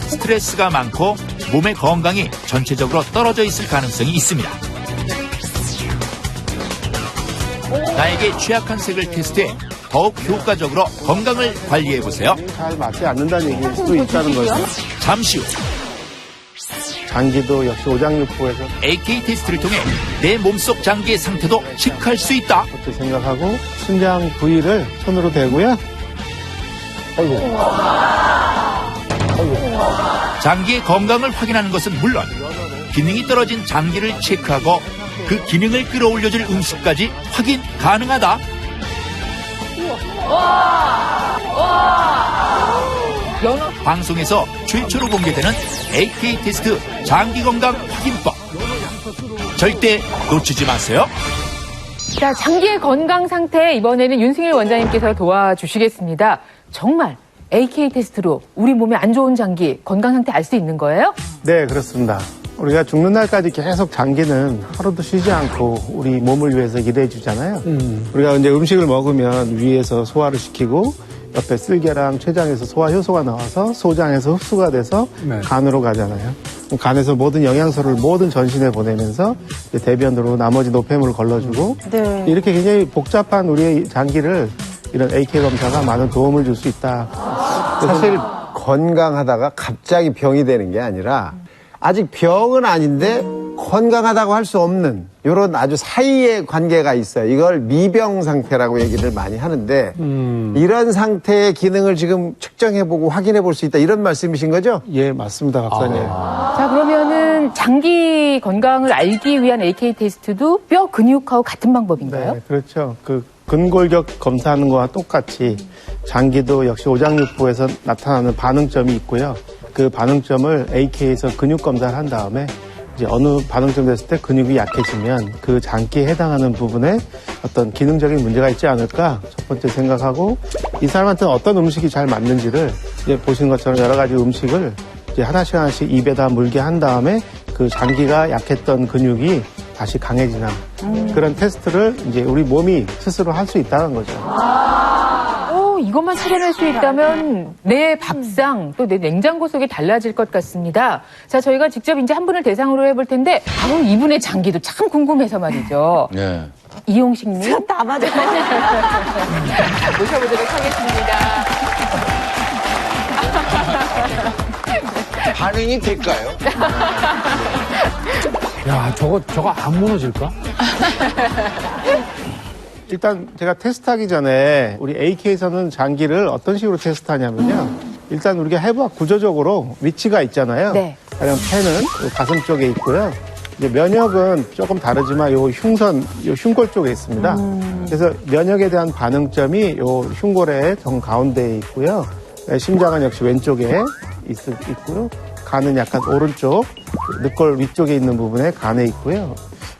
스트레스가 많고 몸의 건강이 전체적으로 떨어져 있을 가능성이 있습니다. 나에게 취약한 색을 테스트해 더욱 효과적으로 건강을 관리해보세요. 잘 맞지 않는다는 얘기일 수도 있다는 거죠. 잠시 후 장기도 역시 오장육부에서 AK 테스트를 통해 내 몸속 장기의 상태도 체크할 수 있다. 그렇게 생각하고 순장 부위를 손으로 대고요. 장기의 건강을 확인하는 것은 물론 기능이 떨어진 장기를 체크하고 그 기능을 끌어올려줄 음식까지 확인 가능하다. 방송에서 최초로 공개되는 AK 테스트 장기 건강 확인법. 절대 놓치지 마세요. 자, 장기의 건강 상태 이번에는 윤승일 원장님께서 도와주시겠습니다. 정말 AK 테스트로 우리 몸에 안 좋은 장기 건강 상태 알 수 있는 거예요? 네, 그렇습니다. 우리가 죽는 날까지 계속 장기는 하루도 쉬지 않고 우리 몸을 위해서 일해 주잖아요. 우리가 이제 음식을 먹으면 위에서 소화를 시키고 옆에 쓸개랑 췌장에서 소화 효소가 나와서 소장에서 흡수가 돼서 네. 간으로 가잖아요. 간에서 모든 영양소를 모든 전신에 보내면서 이제 대변으로 나머지 노폐물을 걸러주고 네. 이렇게 굉장히 복잡한 우리의 장기를 이런 AK 검사가 많은 도움을 줄 수 있다. 사실 건강하다가 갑자기 병이 되는 게 아니라 아직 병은 아닌데 건강하다고 할 수 없는 이런 아주 사이의 관계가 있어요. 이걸 미병 상태라고 얘기를 많이 하는데 이런 상태의 기능을 지금 측정해보고 확인해볼 수 있다 이런 말씀이신 거죠? 예, 맞습니다, 박사님. 자, 그러면은 장기 건강을 알기 위한 AK 테스트도 뼈 근육하고 같은 방법인가요? 네, 그렇죠. 그 근골격 검사하는 거와 똑같이 장기도 역시 오장육부에서 나타나는 반응점이 있고요. 그 반응점을 AK에서 근육 검사를 한 다음에 이제 어느 반응점 됐을 때 근육이 약해지면 그 장기에 해당하는 부분에 어떤 기능적인 문제가 있지 않을까 첫 번째 생각하고 이 사람한테는 어떤 음식이 잘 맞는지를 이제 보신 것처럼 여러 가지 음식을 이제 하나씩 입에다 물게 한 다음에 그 장기가 약했던 근육이 다시 강해지는 그런 테스트를 이제 우리 몸이 스스로 할 수 있다는 거죠. 이것만 찾아낼 수 있다면 내 밥상 또 내 냉장고 속이 달라질 것 같습니다. 자, 저희가 직접 이제 한 분을 대상으로 해볼 텐데 바로 이분의 장기도 참 궁금해서 말이죠. 네. 이용식님 다 맞아. 모셔보도록 하겠습니다. 반응이 될까요? 야, 저거 안 무너질까? 일단 제가 테스트하기 전에 우리 AK에서는 장기를 어떤 식으로 테스트하냐면요. 일단 우리가 해부학 구조적으로 위치가 있잖아요. 네. 가령 폐는 가슴 쪽에 있고요. 이제 면역은 조금 다르지만 요 흉선, 요 흉골 쪽에 있습니다. 그래서 면역에 대한 반응점이 요 흉골의 정 가운데에 있고요. 심장은 역시 왼쪽에 있고요. 간은 약간 오른쪽, 늑골 위쪽에 있는 부분에 간에 있고요.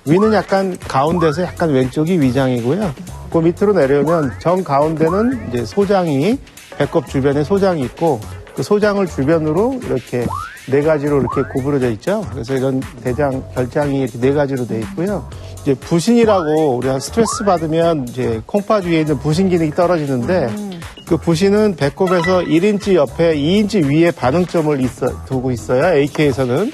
위는 약간 가운데서 약간 왼쪽이 위장이고요. 그 밑으로 내려오면 정 가운데는 이제 소장이 배꼽 주변에 소장이 있고 그 소장을 주변으로 이렇게 네 가지로 이렇게 구부러져 있죠. 그래서 이런 대장, 결장이 이렇게 네 가지로 돼 있고요. 이제 부신이라고 우리가 스트레스 받으면 이제 콩팥 위에 있는 부신 기능이 떨어지는데 그 부신은 배꼽에서 1인치 옆에 2인치 위에 반응점을 두고 있어요. AK에서는.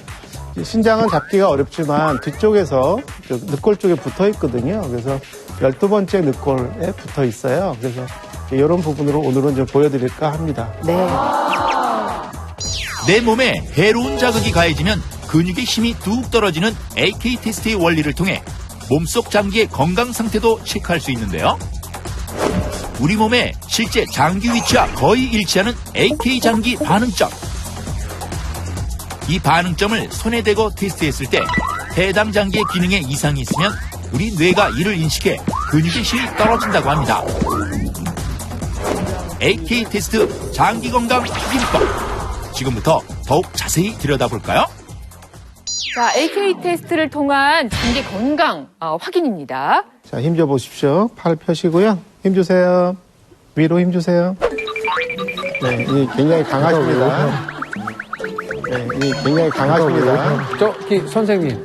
신장은 잡기가 어렵지만 뒤쪽에서 늑골 쪽에 붙어 있거든요. 그래서 12번째 늑골에 붙어 있어요. 그래서 이런 부분으로 오늘은 좀 보여드릴까 합니다. 네. 내 몸에 해로운 자극이 가해지면 근육의 힘이 뚝 떨어지는 AK 테스트의 원리를 통해 몸속 장기의 건강 상태도 체크할 수 있는데요. 우리 몸의 실제 장기 위치와 거의 일치하는 AK 장기 반응점. 이 반응점을 손에 대고 테스트했을 때 해당 장기의 기능에 이상이 있으면 우리 뇌가 이를 인식해 근육의 힘이 떨어진다고 합니다. AK 테스트 장기 건강 확인법. 지금부터 더욱 자세히 들여다볼까요? 자, AK 테스트를 통한 장기 건강 확인입니다. 자, 힘 줘 보십시오. 팔 펴시고요. 힘 주세요. 위로 힘 주세요. 네, 이 굉장히 강하십니다. 네, 이 굉장히 강하십니다. 선생님,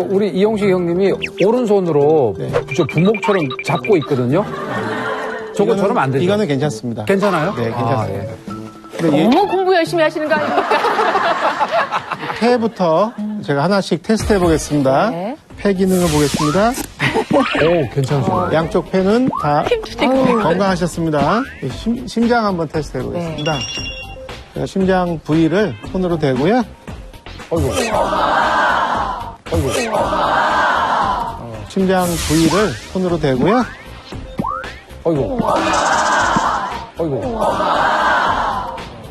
우리 이용식 형님이 오른손으로 저 부목처럼 잡고 있거든요. 저거처럼 안 되죠? 이거는 괜찮습니다. 괜찮아요? 네, 괜찮습니다. 너무 공부 열심히 하시는 거 아닙니까? 폐부터 제가 하나씩 테스트 해보겠습니다. 네. 폐 기능을 보겠습니다. 오, 괜찮으시네요. 양쪽 폐는 다 건강하셨습니다. 심장 한번 테스트 해보겠습니다. 자, 심장 부위를 손으로 대고요. 심장 부위를 손으로 대고요.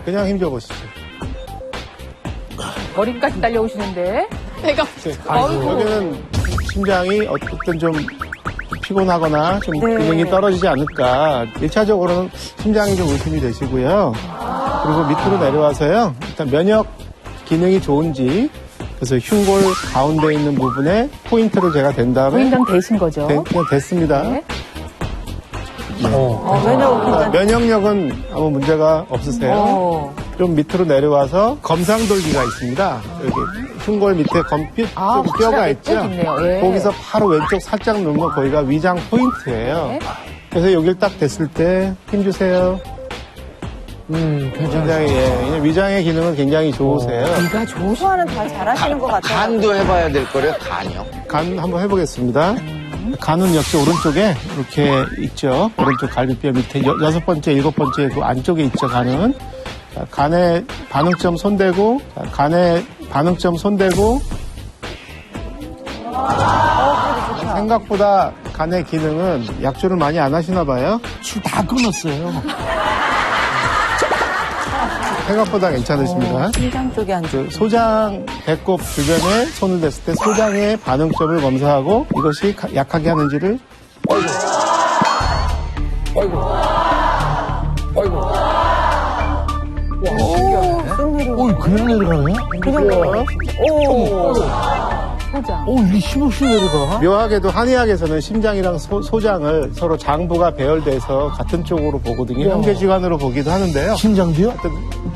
그냥 힘줘보시죠. 머리까지 딸려오시는데. 여기는 심장이 어쨌든 좀 피곤하거나 좀 기능이 떨어지지 않을까. 1차적으로는 심장이 좀 의심이 되시고요. 그리고 밑으로 내려와서요. 일단 면역 기능이 좋은지, 그래서 흉골 가운데 있는 부분에 포인트를 제가 댄 다음에 부인장 되신 거죠? 그냥 됐습니다. 네. 면역력은 아무 문제가 없으세요. 좀 밑으로 내려와서 검상돌기가 있습니다. 여기 흉골 밑에 뼈가 있죠. 예. 거기서 바로 왼쪽 살짝 누르면 거기가 위장 포인트예요. 네. 그래서 여길 딱 됐을 때 힘주세요. 굉장히 위장의 기능은 굉장히 좋으세요. 귀가 좋으시. 소화는 다 잘하시는 것 같아요. 간도 해봐야 될 거래요, 간이요. 간 한번 해보겠습니다. 간은 역시 오른쪽에 이렇게 있죠. 오른쪽 갈비뼈 밑에 6번째, 7번째 그 안쪽에 있죠, 간은. 자, 간에 반응점 손대고, 생각보다 간의 기능은 약주를 많이 안 하시나 봐요. 술 다 끊었어요. 생각보다 괜찮으십니다. 심장 쪽에 안 좋고. 소장 배꼽 주변에 손을 댔을 때 소장의 반응점을 검사하고 이것이 약하게 하는지를 그냥 내려가네? 소장. 이게 힘없이 내려가? 묘하게도 한의학에서는 심장이랑 소장을 서로 장부가 배열돼서 같은 쪽으로 보거든요. 현계지관으로 보기도 하는데요. 심장도요?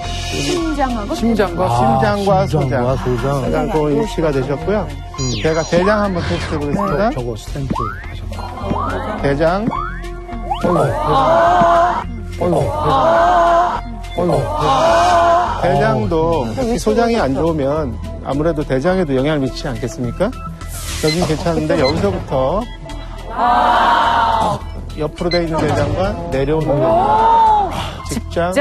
심장하고 심장과 소장. 소장. 가장 좋은 일치가 되셨고요. 제가 대장 한번 테스트 해보겠습니다. 저거 스탬프 하셨나? 대장. 대장도 소장이 안 좋으면 아무래도 대장에도 영향을 미치지 않겠습니까? 여긴 괜찮은데 여기서부터 옆으로 돼 있는 대장과 내려오는 대장,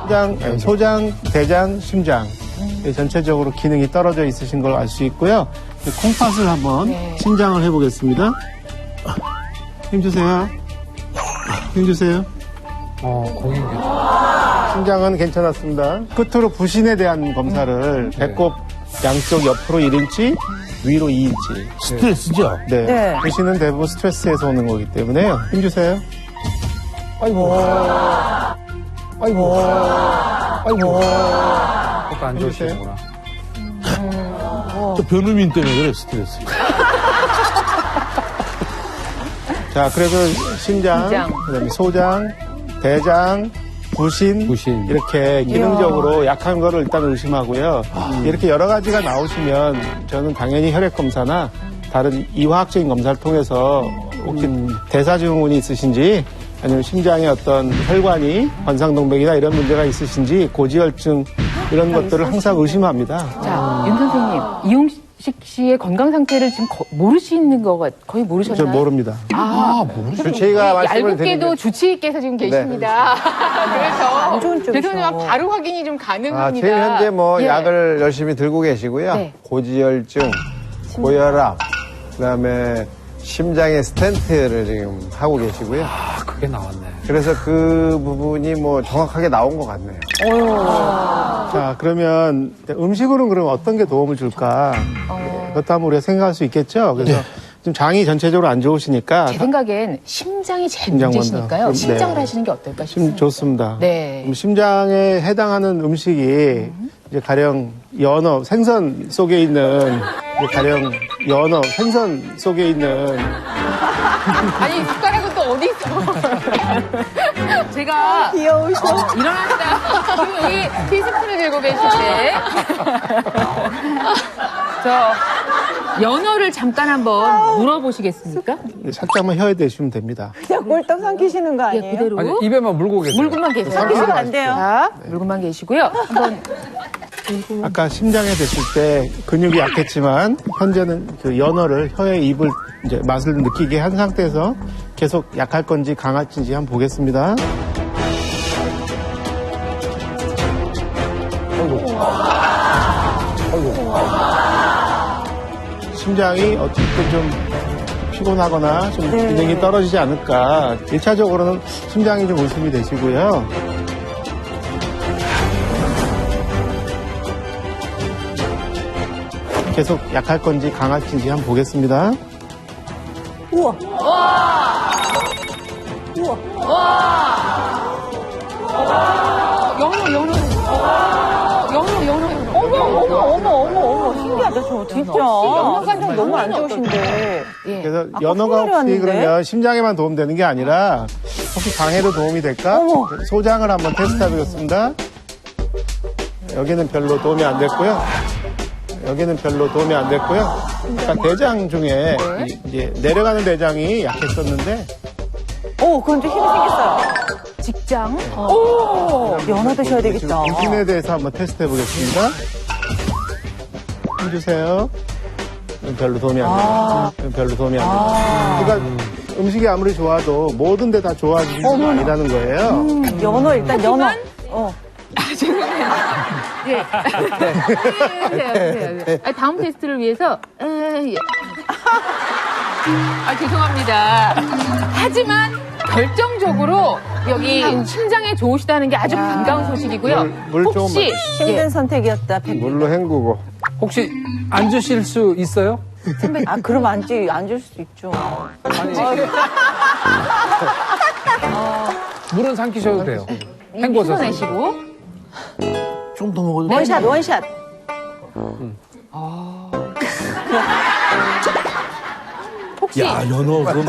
직장, 소장, 대장, 심장 전체적으로 기능이 떨어져 있으신 걸 알 수 있고요. 콩팥을 한번 신장을 해보겠습니다. 힘주세요. 힘주세요. 거기 심장은 괜찮았습니다. 끝으로 부신에 대한 검사를 배꼽 양쪽 옆으로 1인치, 위로 2인치. 스트레스죠? 네. 부신은 대부분 스트레스에서 오는 거기 때문에요. 힘주세요. 그것도 안 좋으시구나. 또 변우민 때문에 그래, 스트레스. 자, 그래서 심장, 그다음에 소장, 대장, 부신 이렇게 기능적으로 약한 거를 일단 의심하고요. 이렇게 여러 가지가 나오시면 저는 당연히 혈액 검사나 다른 이화학적인 검사를 통해서 혹시 대사증후군이 있으신지 아니면 심장에 어떤 혈관이 관상동맥이나 이런 문제가 있으신지 고지혈증 이런 것들을 항상 의심합니다. 자, 윤 선생님, 이용식 씨의 건강 상태를 지금 모르시는 거 거의 모르셨나요? 저 모릅니다. 주치의가 말씀을 얄궂게도 드리면 주치의께서 지금 계십니다. 그래서 대통령 바로 확인이 좀 가능합니다. 제일 현재 예. 약을 열심히 들고 계시고요. 네. 고지혈증, 고혈압, 그다음에 심장에 스텐트를 지금 하고 계시고요. 그게 나왔네. 그래서 그 부분이 정확하게 나온 것 같네요. 자, 그러면 음식으로는 그럼 어떤 게 도움을 줄까? 그것도 한번 우리가 생각할 수 있겠죠? 그래서 좀 장이 전체적으로 안 좋으시니까. 제 생각엔 심장이 제일 심장 문제시니까요. 먼저. 심장을 네. 하시는 게 어떨까 싶습니다. 좋습니다. 네. 그럼 심장에 해당하는 음식이 이제 가령 연어, 생선 속에 있는 아니, 숟가락은 또 어디 있어? 제가 귀여우셔. 일어났다. 지금 여기 티스푼을 들고 계실 때. 연어를 잠깐 한번 물어보시겠습니까? 살짝만 혀에 대시면 됩니다. 그냥 꼴떡 삼키시는 거 아니에요? 그대로. 아니, 입에만 물고 계세요. 물고만 계세요. 삼키시면 안 돼요. 자, 물고만 계시고요. 한번 아까 심장에 됐을 때 근육이 약했지만 현재는 그 연어를 혀에 입을 이제 맛을 느끼게 한 상태에서 계속 약할 건지 강할지 한번 보겠습니다. 심장이 어쨌든 좀 피곤하거나 좀 기능이 떨어지지 않을까. 1차적으로는 심장이 좀 의심이 되시고요. 계속 약할 건지 강할지 한번 보겠습니다. 우와. 어머. 신기하다, 저 진짜. 연어간장 너무 안 좋으신데. 그래서 아까 연어가 혹시 풍물이 그러면 왔는데? 심장에만 도움되는 게 아니라 혹시 강에도 도움이 될까? 소장을 한번 테스트해 보겠습니다. 여기는 별로 도움이 안 됐고요. 여기는 별로 도움이 안 됐고요. 그러니까 대장 중에 이제 내려가는 대장이 약했었는데 그건 좀 힘이 생겼어요. 직장? 오! 연어 드셔야 되겠다. 음식에 대해서 한번 테스트해 보겠습니다. 힘주세요. 별로 도움이 안 돼요. 별로 도움이 안 돼요. 그러니까 음식이 아무리 좋아도 모든 데 다 좋아지는 건 아니라는 거예요. 연어, 일단 연어. 예. 아니, 다음 테스트를 위해서 죄송합니다. 하지만 결정적으로 여기 심장에 좋으시다는 게 아주 반가운 소식이고요. 물 조금만 혹시 힘든 선택이었다. 물로 헹구고. 혹시 앉으실 수 있어요? 그럼 앉을 수 있죠. 물은 삼키셔도 돼요. 헹궈서. 내시고 좀 더 먹어도 돼? 원샷. 혹시 야, 연어, 그럼.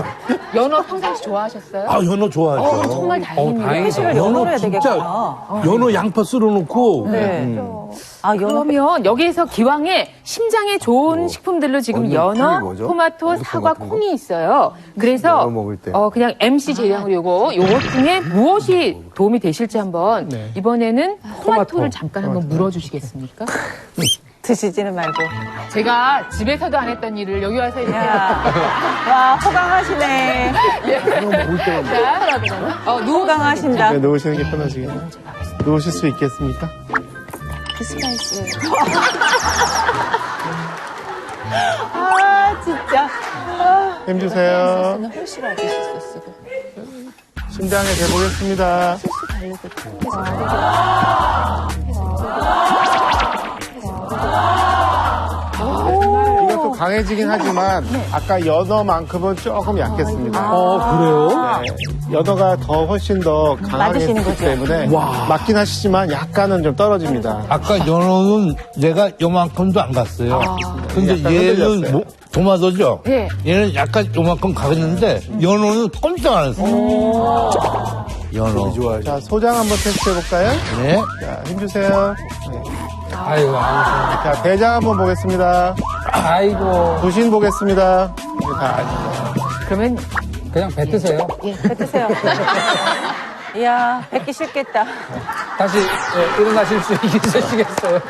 연어 평상시 좋아하셨어요? 아, 연어 좋아하죠. 정말 다행입니다. 다행이다. 연어로 해야 진짜 되겠구나. 연어 양파 썰어놓고. 네. 연어. 그러면 여기에서 기왕에 심장에 좋은 식품들로 지금 연어, 뭐죠? 토마토, 사과, 콩이 있어요. 그래서 연어 먹을 때. 그냥 MC 제량으로 요것 중에 무엇이 도움이 되실지 한번 이번에는 토마토를 잠깐 한번 물어주시겠습니까? 드시지는 말고. 제가 집에서도 안 했던 일을 여기 와서 이렇게 와, 호강하시네. 호강하신다. 네, 놓으시는 게 편하시겠네요. 놓으실 수 있겠습니까? 스파이스. 진짜. 힘주세요. 훨씬 알겠었어. 심장에 대보겠습니다. 이것도 강해지긴 하지만 아까 연어만큼은 조금 약했습니다. 그래요? 네, 연어가 훨씬 더 강하게 맞으시는 했기 거죠? 때문에 맞긴 하시지만 약간은 좀 떨어집니다. 아까 연어는 내가 요만큼도 안 갔어요. 근데 약간 얘는 흔들렸어요. 도마도죠? 네. 얘는 약간 요만큼 가겠는데 연어는 꼼짝 안 했어요. 연어. 자, 소장 한번 테스트 해볼까요? 네. 자, 힘주세요. 네. 아이고. 자, 대장 한번 보겠습니다. 아이고. 부신 보겠습니다. 이게 다 아시죠? 그러면 그냥 뱉으세요. 뱉으세요. 이야, 뱉기 싫겠다. 다시 일어나실 수 있으시겠어요?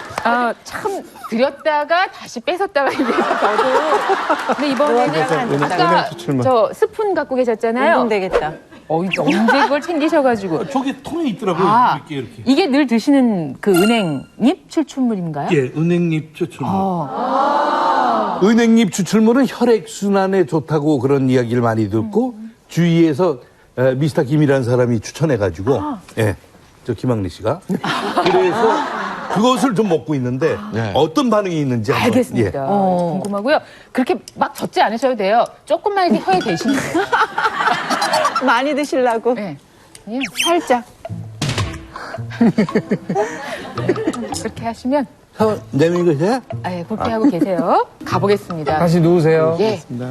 참 드렸다가 다시 뺏었다가 이게 저도. 근데 이번에는 은행 아까 추출물. 저 스푼 갖고 계셨잖아요. 운동되겠다. 언제 그걸 챙기셔가지고. 저기 통에 있더라고요. 이렇게. 이게 늘 드시는 그 은행잎 출출물인가요? 예, 은행잎 추출물. 은행잎 추출물은 혈액순환에 좋다고 그런 이야기를 많이 듣고, 주위에서 미스터 김이라는 사람이 추천해가지고, 예, 저 김학래 씨가. 그래서 그것을 좀 먹고 있는데, 어떤 반응이 있는지 한번. 알겠습니다. 예. 궁금하고요. 그렇게 막 젓지 않으셔도 돼요. 조금만 이렇게 혀에 대시면 돼요. 많이 드시려고. 네. 그냥 살짝. 그렇게 하시면, 내밀고 계세요? 그렇게 하고 계세요. 가보겠습니다. 다시 누우세요. 예. 네.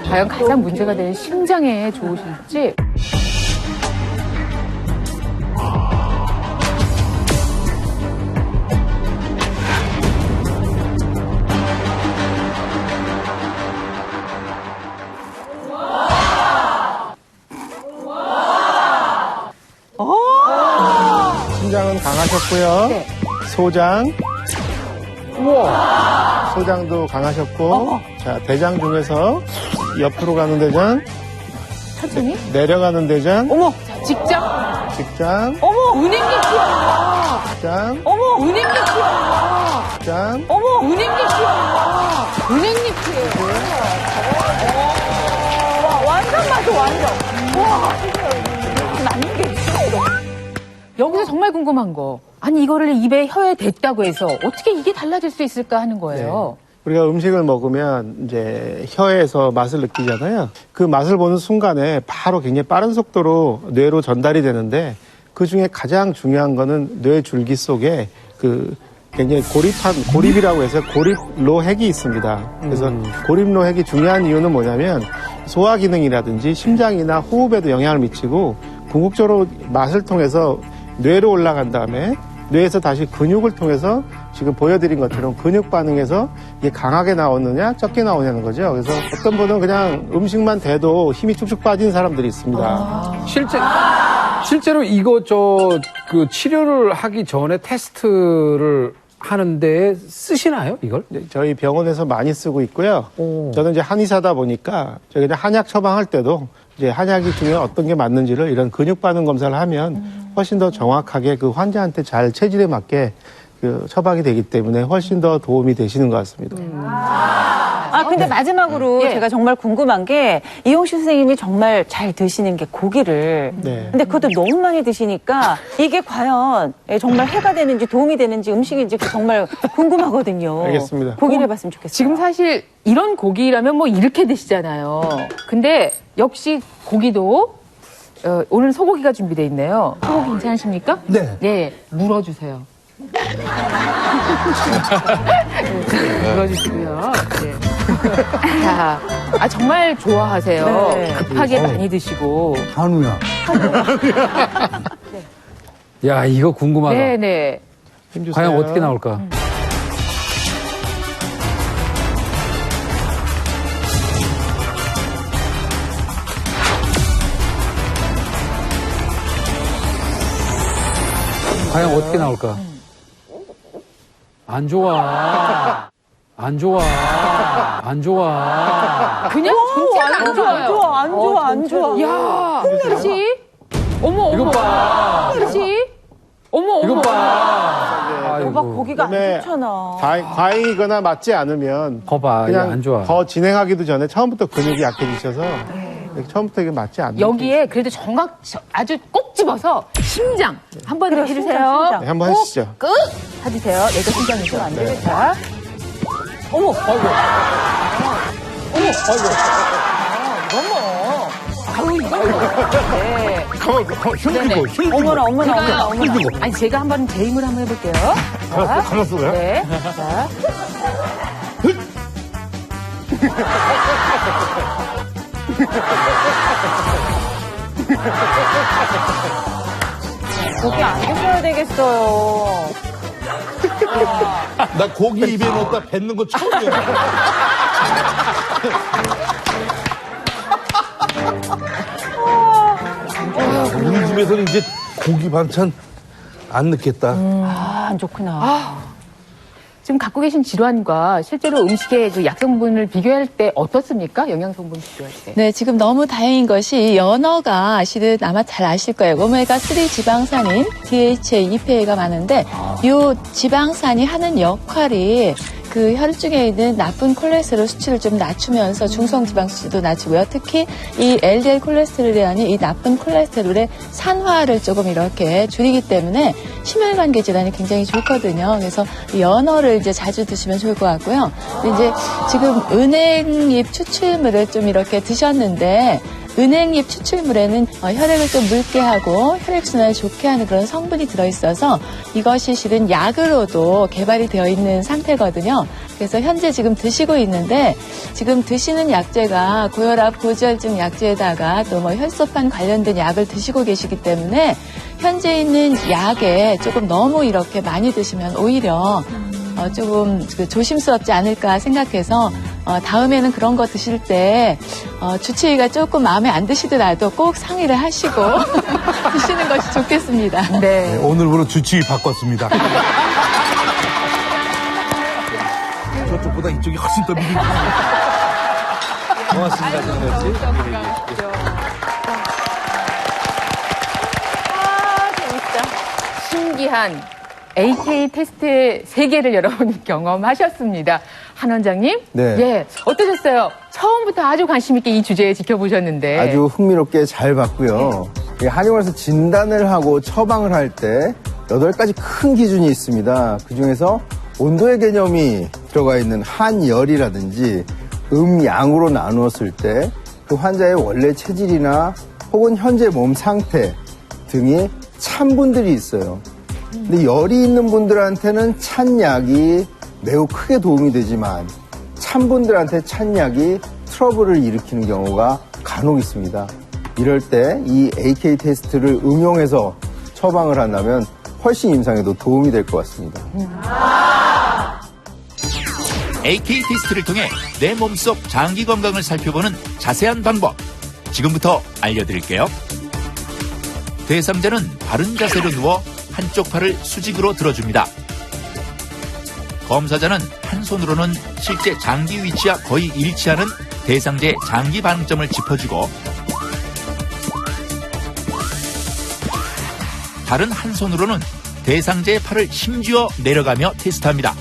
과연 가장 문제가 되는 심장에 좋으실지. 강하셨고요. 네. 소장. 우와. 소장도 강하셨고. 자, 대장 중에서 옆으로 가는 대장. 천천히. 내려가는 대장. 어머, 자, 직장. 직장. 어머, 은행 대표. 직장. 어머, 은행 대표. 직장. 어머, 은행 대표. 은행 대표예요. 와, 완전 맞아, 완전. 와, 맞는 게 있어. 여기서 정말 궁금한 거. 아니, 이거를 입에 혀에 댔다고 해서 어떻게 이게 달라질 수 있을까 하는 거예요. 우리가 음식을 먹으면 이제 혀에서 맛을 느끼잖아요. 그 맛을 보는 순간에 바로 굉장히 빠른 속도로 뇌로 전달이 되는데 그 중에 가장 중요한 거는 뇌 줄기 속에 그 굉장히 고립이라고 해서 고립로핵이 있습니다. 그래서 고립로핵이 중요한 이유는 뭐냐면 소화 기능이라든지 심장이나 호흡에도 영향을 미치고 궁극적으로 맛을 통해서 뇌로 올라간 다음에 뇌에서 다시 근육을 통해서 지금 보여드린 것처럼 근육 반응에서 이게 강하게 나오느냐 적게 나오냐는 거죠. 그래서 어떤 분은 그냥 음식만 대도 힘이 쭉쭉 빠진 사람들이 있습니다. 실제로 이거 그 치료를 하기 전에 테스트를 하는데 쓰시나요, 이걸? 네, 저희 병원에서 많이 쓰고 있고요. 저는 이제 한의사다 보니까 저희 한약 처방할 때도 이제 한약이 중에 어떤 게 맞는지를 이런 근육 반응 검사를 하면 훨씬 더 정확하게 그 환자한테 잘 체질에 맞게 그 처방이 되기 때문에 훨씬 더 도움이 되시는 것 같습니다. 근데 마지막으로 제가 정말 궁금한 게 이용식 선생님이 정말 잘 드시는 게 고기를. 네. 근데 그것도 너무 많이 드시니까 이게 과연 정말 해가 되는지 도움이 되는지 음식인지 정말 궁금하거든요. 알겠습니다. 고기를 해봤으면 좋겠어요. 지금 사실 이런 고기라면 뭐 이렇게 드시잖아요. 근데 역시 고기도 오늘 소고기가 준비되어 있네요. 소고기 괜찮으십니까? 네. 네, 물어주세요. 물어주시고요. 네. 자, 정말 좋아하세요. 네. 급하게 많이 드시고. 한우야. 야, 이거 궁금하다. 네네. 과연 어떻게 나올까? 과연 어떻게 나올까? 안 좋아. 안 좋아. 안 좋아. 그냥 진짜 안 좋아요. 안 좋아. 야, 그렇지? 어머, 이거 봐. 그렇지? 어머, 이거 어머. 봐. 오빠 고기가 안 그다음에 좋잖아. 과잉이거나 맞지 않으면 거봐, 이거 안 좋아. 더 진행하기도 전에 처음부터 근육이 약해지셔서 처음부터 이게 맞지 않는 여기에 그래도 아주 꼭 집어서 심장 한번 그래, 해주세요. 심장. 네, 한번 하시죠. 끝 해주세요. 내가 심장이죠. 안 되겠다. 어머, 네. 어머나. 제가 한번 제 힘을 한번 해볼게요. 가만있어요? 네. 자. 고기 안 드셔야 되겠어요. 나 고기 입에 넣었다 뱉는 거 처음이야. 우리 집에서는 이제 고기 반찬 안 넣겠다. 안 좋구나. 지금 갖고 계신 질환과 실제로 음식의 그 약성분을 비교할 때 어떻습니까? 영양성분 비교할 때. 네, 지금 너무 다행인 것이 연어가 실은 아마 잘 아실 거예요. 오메가3 지방산인 DHA, EPA가 많은데 이 지방산이 하는 역할이 그 혈중에 있는 나쁜 콜레스테롤 수치를 좀 낮추면서 중성지방 수치도 낮추고요. 특히 이 LDL 콜레스테롤이라는 이 나쁜 콜레스테롤의 산화를 조금 이렇게 줄이기 때문에 심혈관계 질환이 굉장히 좋거든요. 그래서 연어를 이제 자주 드시면 좋을 것 같고요. 근데 이제 지금 은행잎 추출물을 좀 이렇게 드셨는데 은행잎 추출물에는 혈액을 좀 묽게 하고 혈액순환을 좋게 하는 그런 성분이 들어있어서 이것이 실은 약으로도 개발이 되어 있는 상태거든요. 그래서 현재 지금 드시고 있는데 지금 드시는 약제가 고혈압, 고지혈증 약제에다가 또 뭐 혈소판 관련된 약을 드시고 계시기 때문에 현재 있는 약에 조금 너무 이렇게 많이 드시면 오히려 조금 조심스럽지 않을까 생각해서 다음에는 그런 거 드실 때 주치의가 조금 마음에 안 드시더라도 꼭 상의를 하시고 드시는 것이 좋겠습니다. 네, 오늘부로 주치의 바꿨습니다. 저쪽보다 이쪽이 훨씬 더 믿을 고맙습니다, 정말 씨. 신기한 AK 테스트 세계를 여러분 경험하셨습니다. 한 원장님, 네. 예, 어떠셨어요? 처음부터 아주 관심 있게 이 주제 지켜보셨는데 아주 흥미롭게 잘 봤고요. 한의원에서 진단을 하고 처방을 할 때 8가지 큰 기준이 있습니다. 그중에서 온도의 개념이 들어가 있는 한열이라든지 음양으로 나누었을 때 그 환자의 원래 체질이나 혹은 현재 몸 상태 등이 찬 분들이 있어요. 근데 열이 있는 분들한테는 찬 약이 매우 크게 도움이 되지만 찬 분들한테 찬 약이 트러블을 일으키는 경우가 간혹 있습니다. 이럴 때 이 AK 테스트를 응용해서 처방을 한다면 훨씬 임상에도 도움이 될 것 같습니다. AK 테스트를 통해 내 몸속 장기 건강을 살펴보는 자세한 방법 지금부터 알려드릴게요. 대상자는 바른 자세로 누워 한쪽 팔을 수직으로 들어줍니다. 검사자는 한 손으로는 실제 장기 위치와 거의 일치하는 대상자의 장기 반응점을 짚어주고 다른 한 손으로는 대상자의 팔을 힘주어 내려가며 테스트합니다.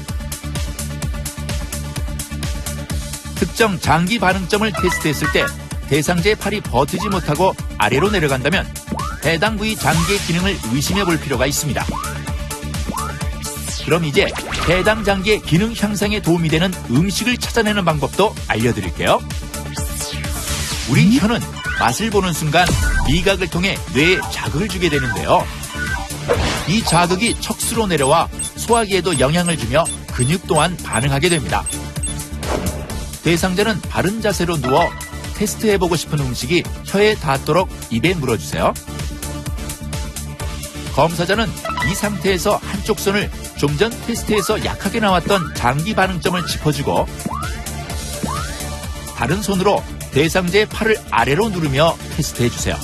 특정 장기 반응점을 테스트했을 때 대상자의 팔이 버티지 못하고 아래로 내려간다면 해당 부위 장기의 기능을 의심해 볼 필요가 있습니다. 그럼 이제 해당 장기의 기능 향상에 도움이 되는 음식을 찾아내는 방법도 알려드릴게요. 우리 혀는 맛을 보는 순간 미각을 통해 뇌에 자극을 주게 되는데요. 이 자극이 척수로 내려와 소화기에도 영향을 주며 근육 또한 반응하게 됩니다. 대상자는 바른 자세로 누워 테스트해보고 싶은 음식이 혀에 닿도록 입에 물어주세요. 검사자는 이 상태에서 한쪽 손을 좀 전 테스트에서 약하게 나왔던 장기 반응점을 짚어주고 다른 손으로 대상자의 팔을 아래로 누르며 테스트해주세요.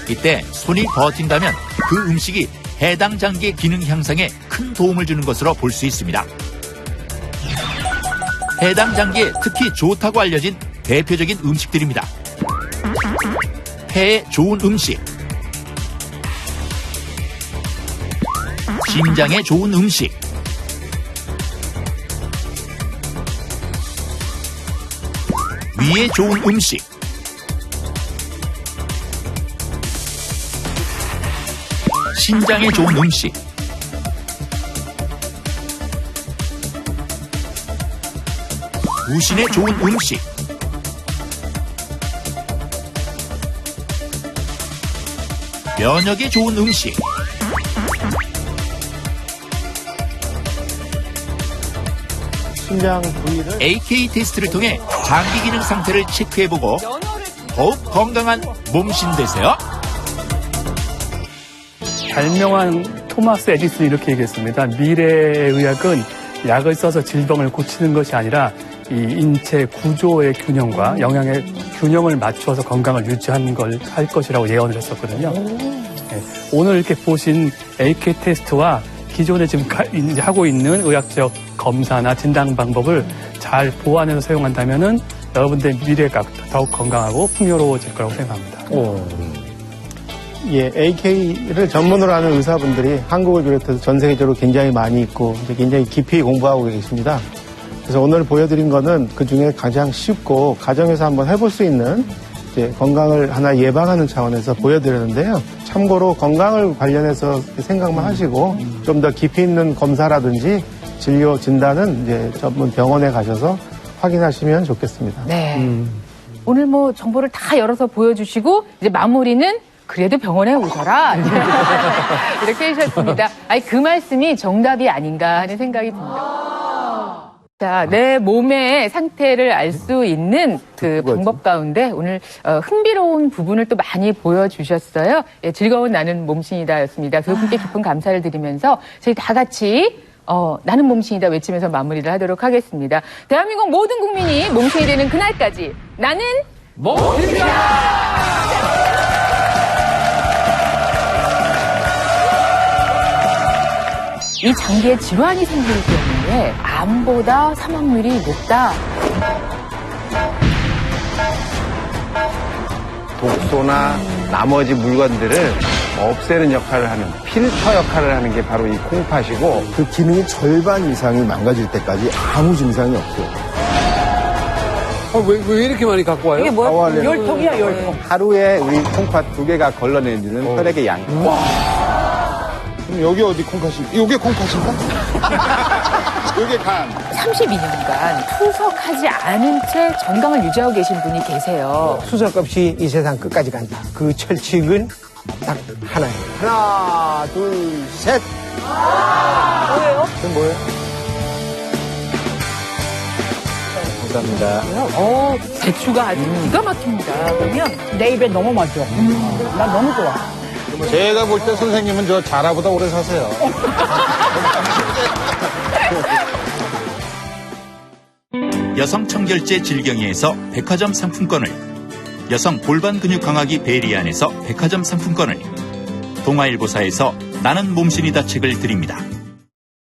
이때 손이 버틴다면 그 음식이 해당 장기의 기능 향상에 큰 도움을 주는 것으로 볼 수 있습니다. 해당 장기에 특히 좋다고 알려진 대표적인 음식들입니다. 폐에 좋은 음식, 심장에 좋은 음식, 위에 좋은 음식, 신장에 좋은 음식, 부신에 좋은 음식, 면역에 좋은 음식, 심장 부위를 AK 테스트를 통해 장기 기능 상태를 체크해보고 더욱 건강한 몸신 되세요. 발명한 토마스 에디슨이 이렇게 얘기했습니다. 미래의 의학은 약을 써서 질병을 고치는 것이 아니라 이 인체 구조의 균형과 영양의 균형을 맞춰서 건강을 유지하는 걸 할 것이라고 예언을 했었거든요. 네, 오늘 이렇게 보신 AK 테스트와 기존에 지금 이제 하고 있는 의학적 검사나 진단 방법을 잘 보완해서 사용한다면은 여러분들의 미래가 더욱 건강하고 풍요로워질 거라고 생각합니다. 예, AK를 전문으로 하는 의사분들이 한국을 비롯해서 전 세계적으로 굉장히 많이 있고 이제 굉장히 깊이 공부하고 계십니다. 그래서 오늘 보여드린 거는 그 중에 가장 쉽고 가정에서 한번 해볼 수 있는 이제 건강을 하나 예방하는 차원에서 보여드렸는데요. 참고로 건강을 관련해서 생각만 하시고 좀 더 깊이 있는 검사라든지 진료 진단은 이제 전문 병원에 가셔서 확인하시면 좋겠습니다. 네. 오늘 뭐 정보를 다 열어서 보여주시고 이제 마무리는 그래도 병원에 오셔라. 이렇게 하셨습니다. 아니, 그 말씀이 정답이 아닌가 하는 생각이 듭니다. 자, 내 몸의 상태를 알 수 있는 그 방법 가운데 오늘 흥미로운 부분을 또 많이 보여주셨어요. 예, 즐거운 나는 몸신이다였습니다. 두 분께 깊은 감사를 드리면서 저희 다 같이 나는 몸신이다 외치면서 마무리를 하도록 하겠습니다. 대한민국 모든 국민이 몸신이 되는 그날까지 나는 몸신이다! 이 장기에 질환이 생기기 때문에 암보다 사망률이 높다. 독소나 나머지 물건들을 없애는 역할을 하는 필터 역할을 하는 게 바로 이 콩팥이고 그 기능이 절반 이상이 망가질 때까지 아무 증상이 없어요. 왜 이렇게 많이 갖고 와요? 이게 뭐야? 하루에 열통이야, 열통. 하루에 우리 콩팥 2개가 걸러내주는 혈액의 양이. 그럼 여기 어디 콩팥이? 이게 콩팥인가? 이게 간. 32년간 투석하지 않은 채 건강을 유지하고 계신 분이 계세요. 수석없이 이 세상 끝까지 간다. 그 철칙은 딱 하나예요. 하나, 둘, 셋. 뭐예요? 그건 뭐예요? 감사합니다. 배추가 아주 기가 막힙니다. 그러면 내 입에 너무 맞죠? 난 너무 좋아. 제가 볼 때 선생님은 저 자라보다 오래 사세요. 여성 청결제 질경이에서 백화점 상품권을, 여성 골반 근육 강화기 베리안에서 백화점 상품권을, 동아일보사에서 나는 몸신이다 책을 드립니다.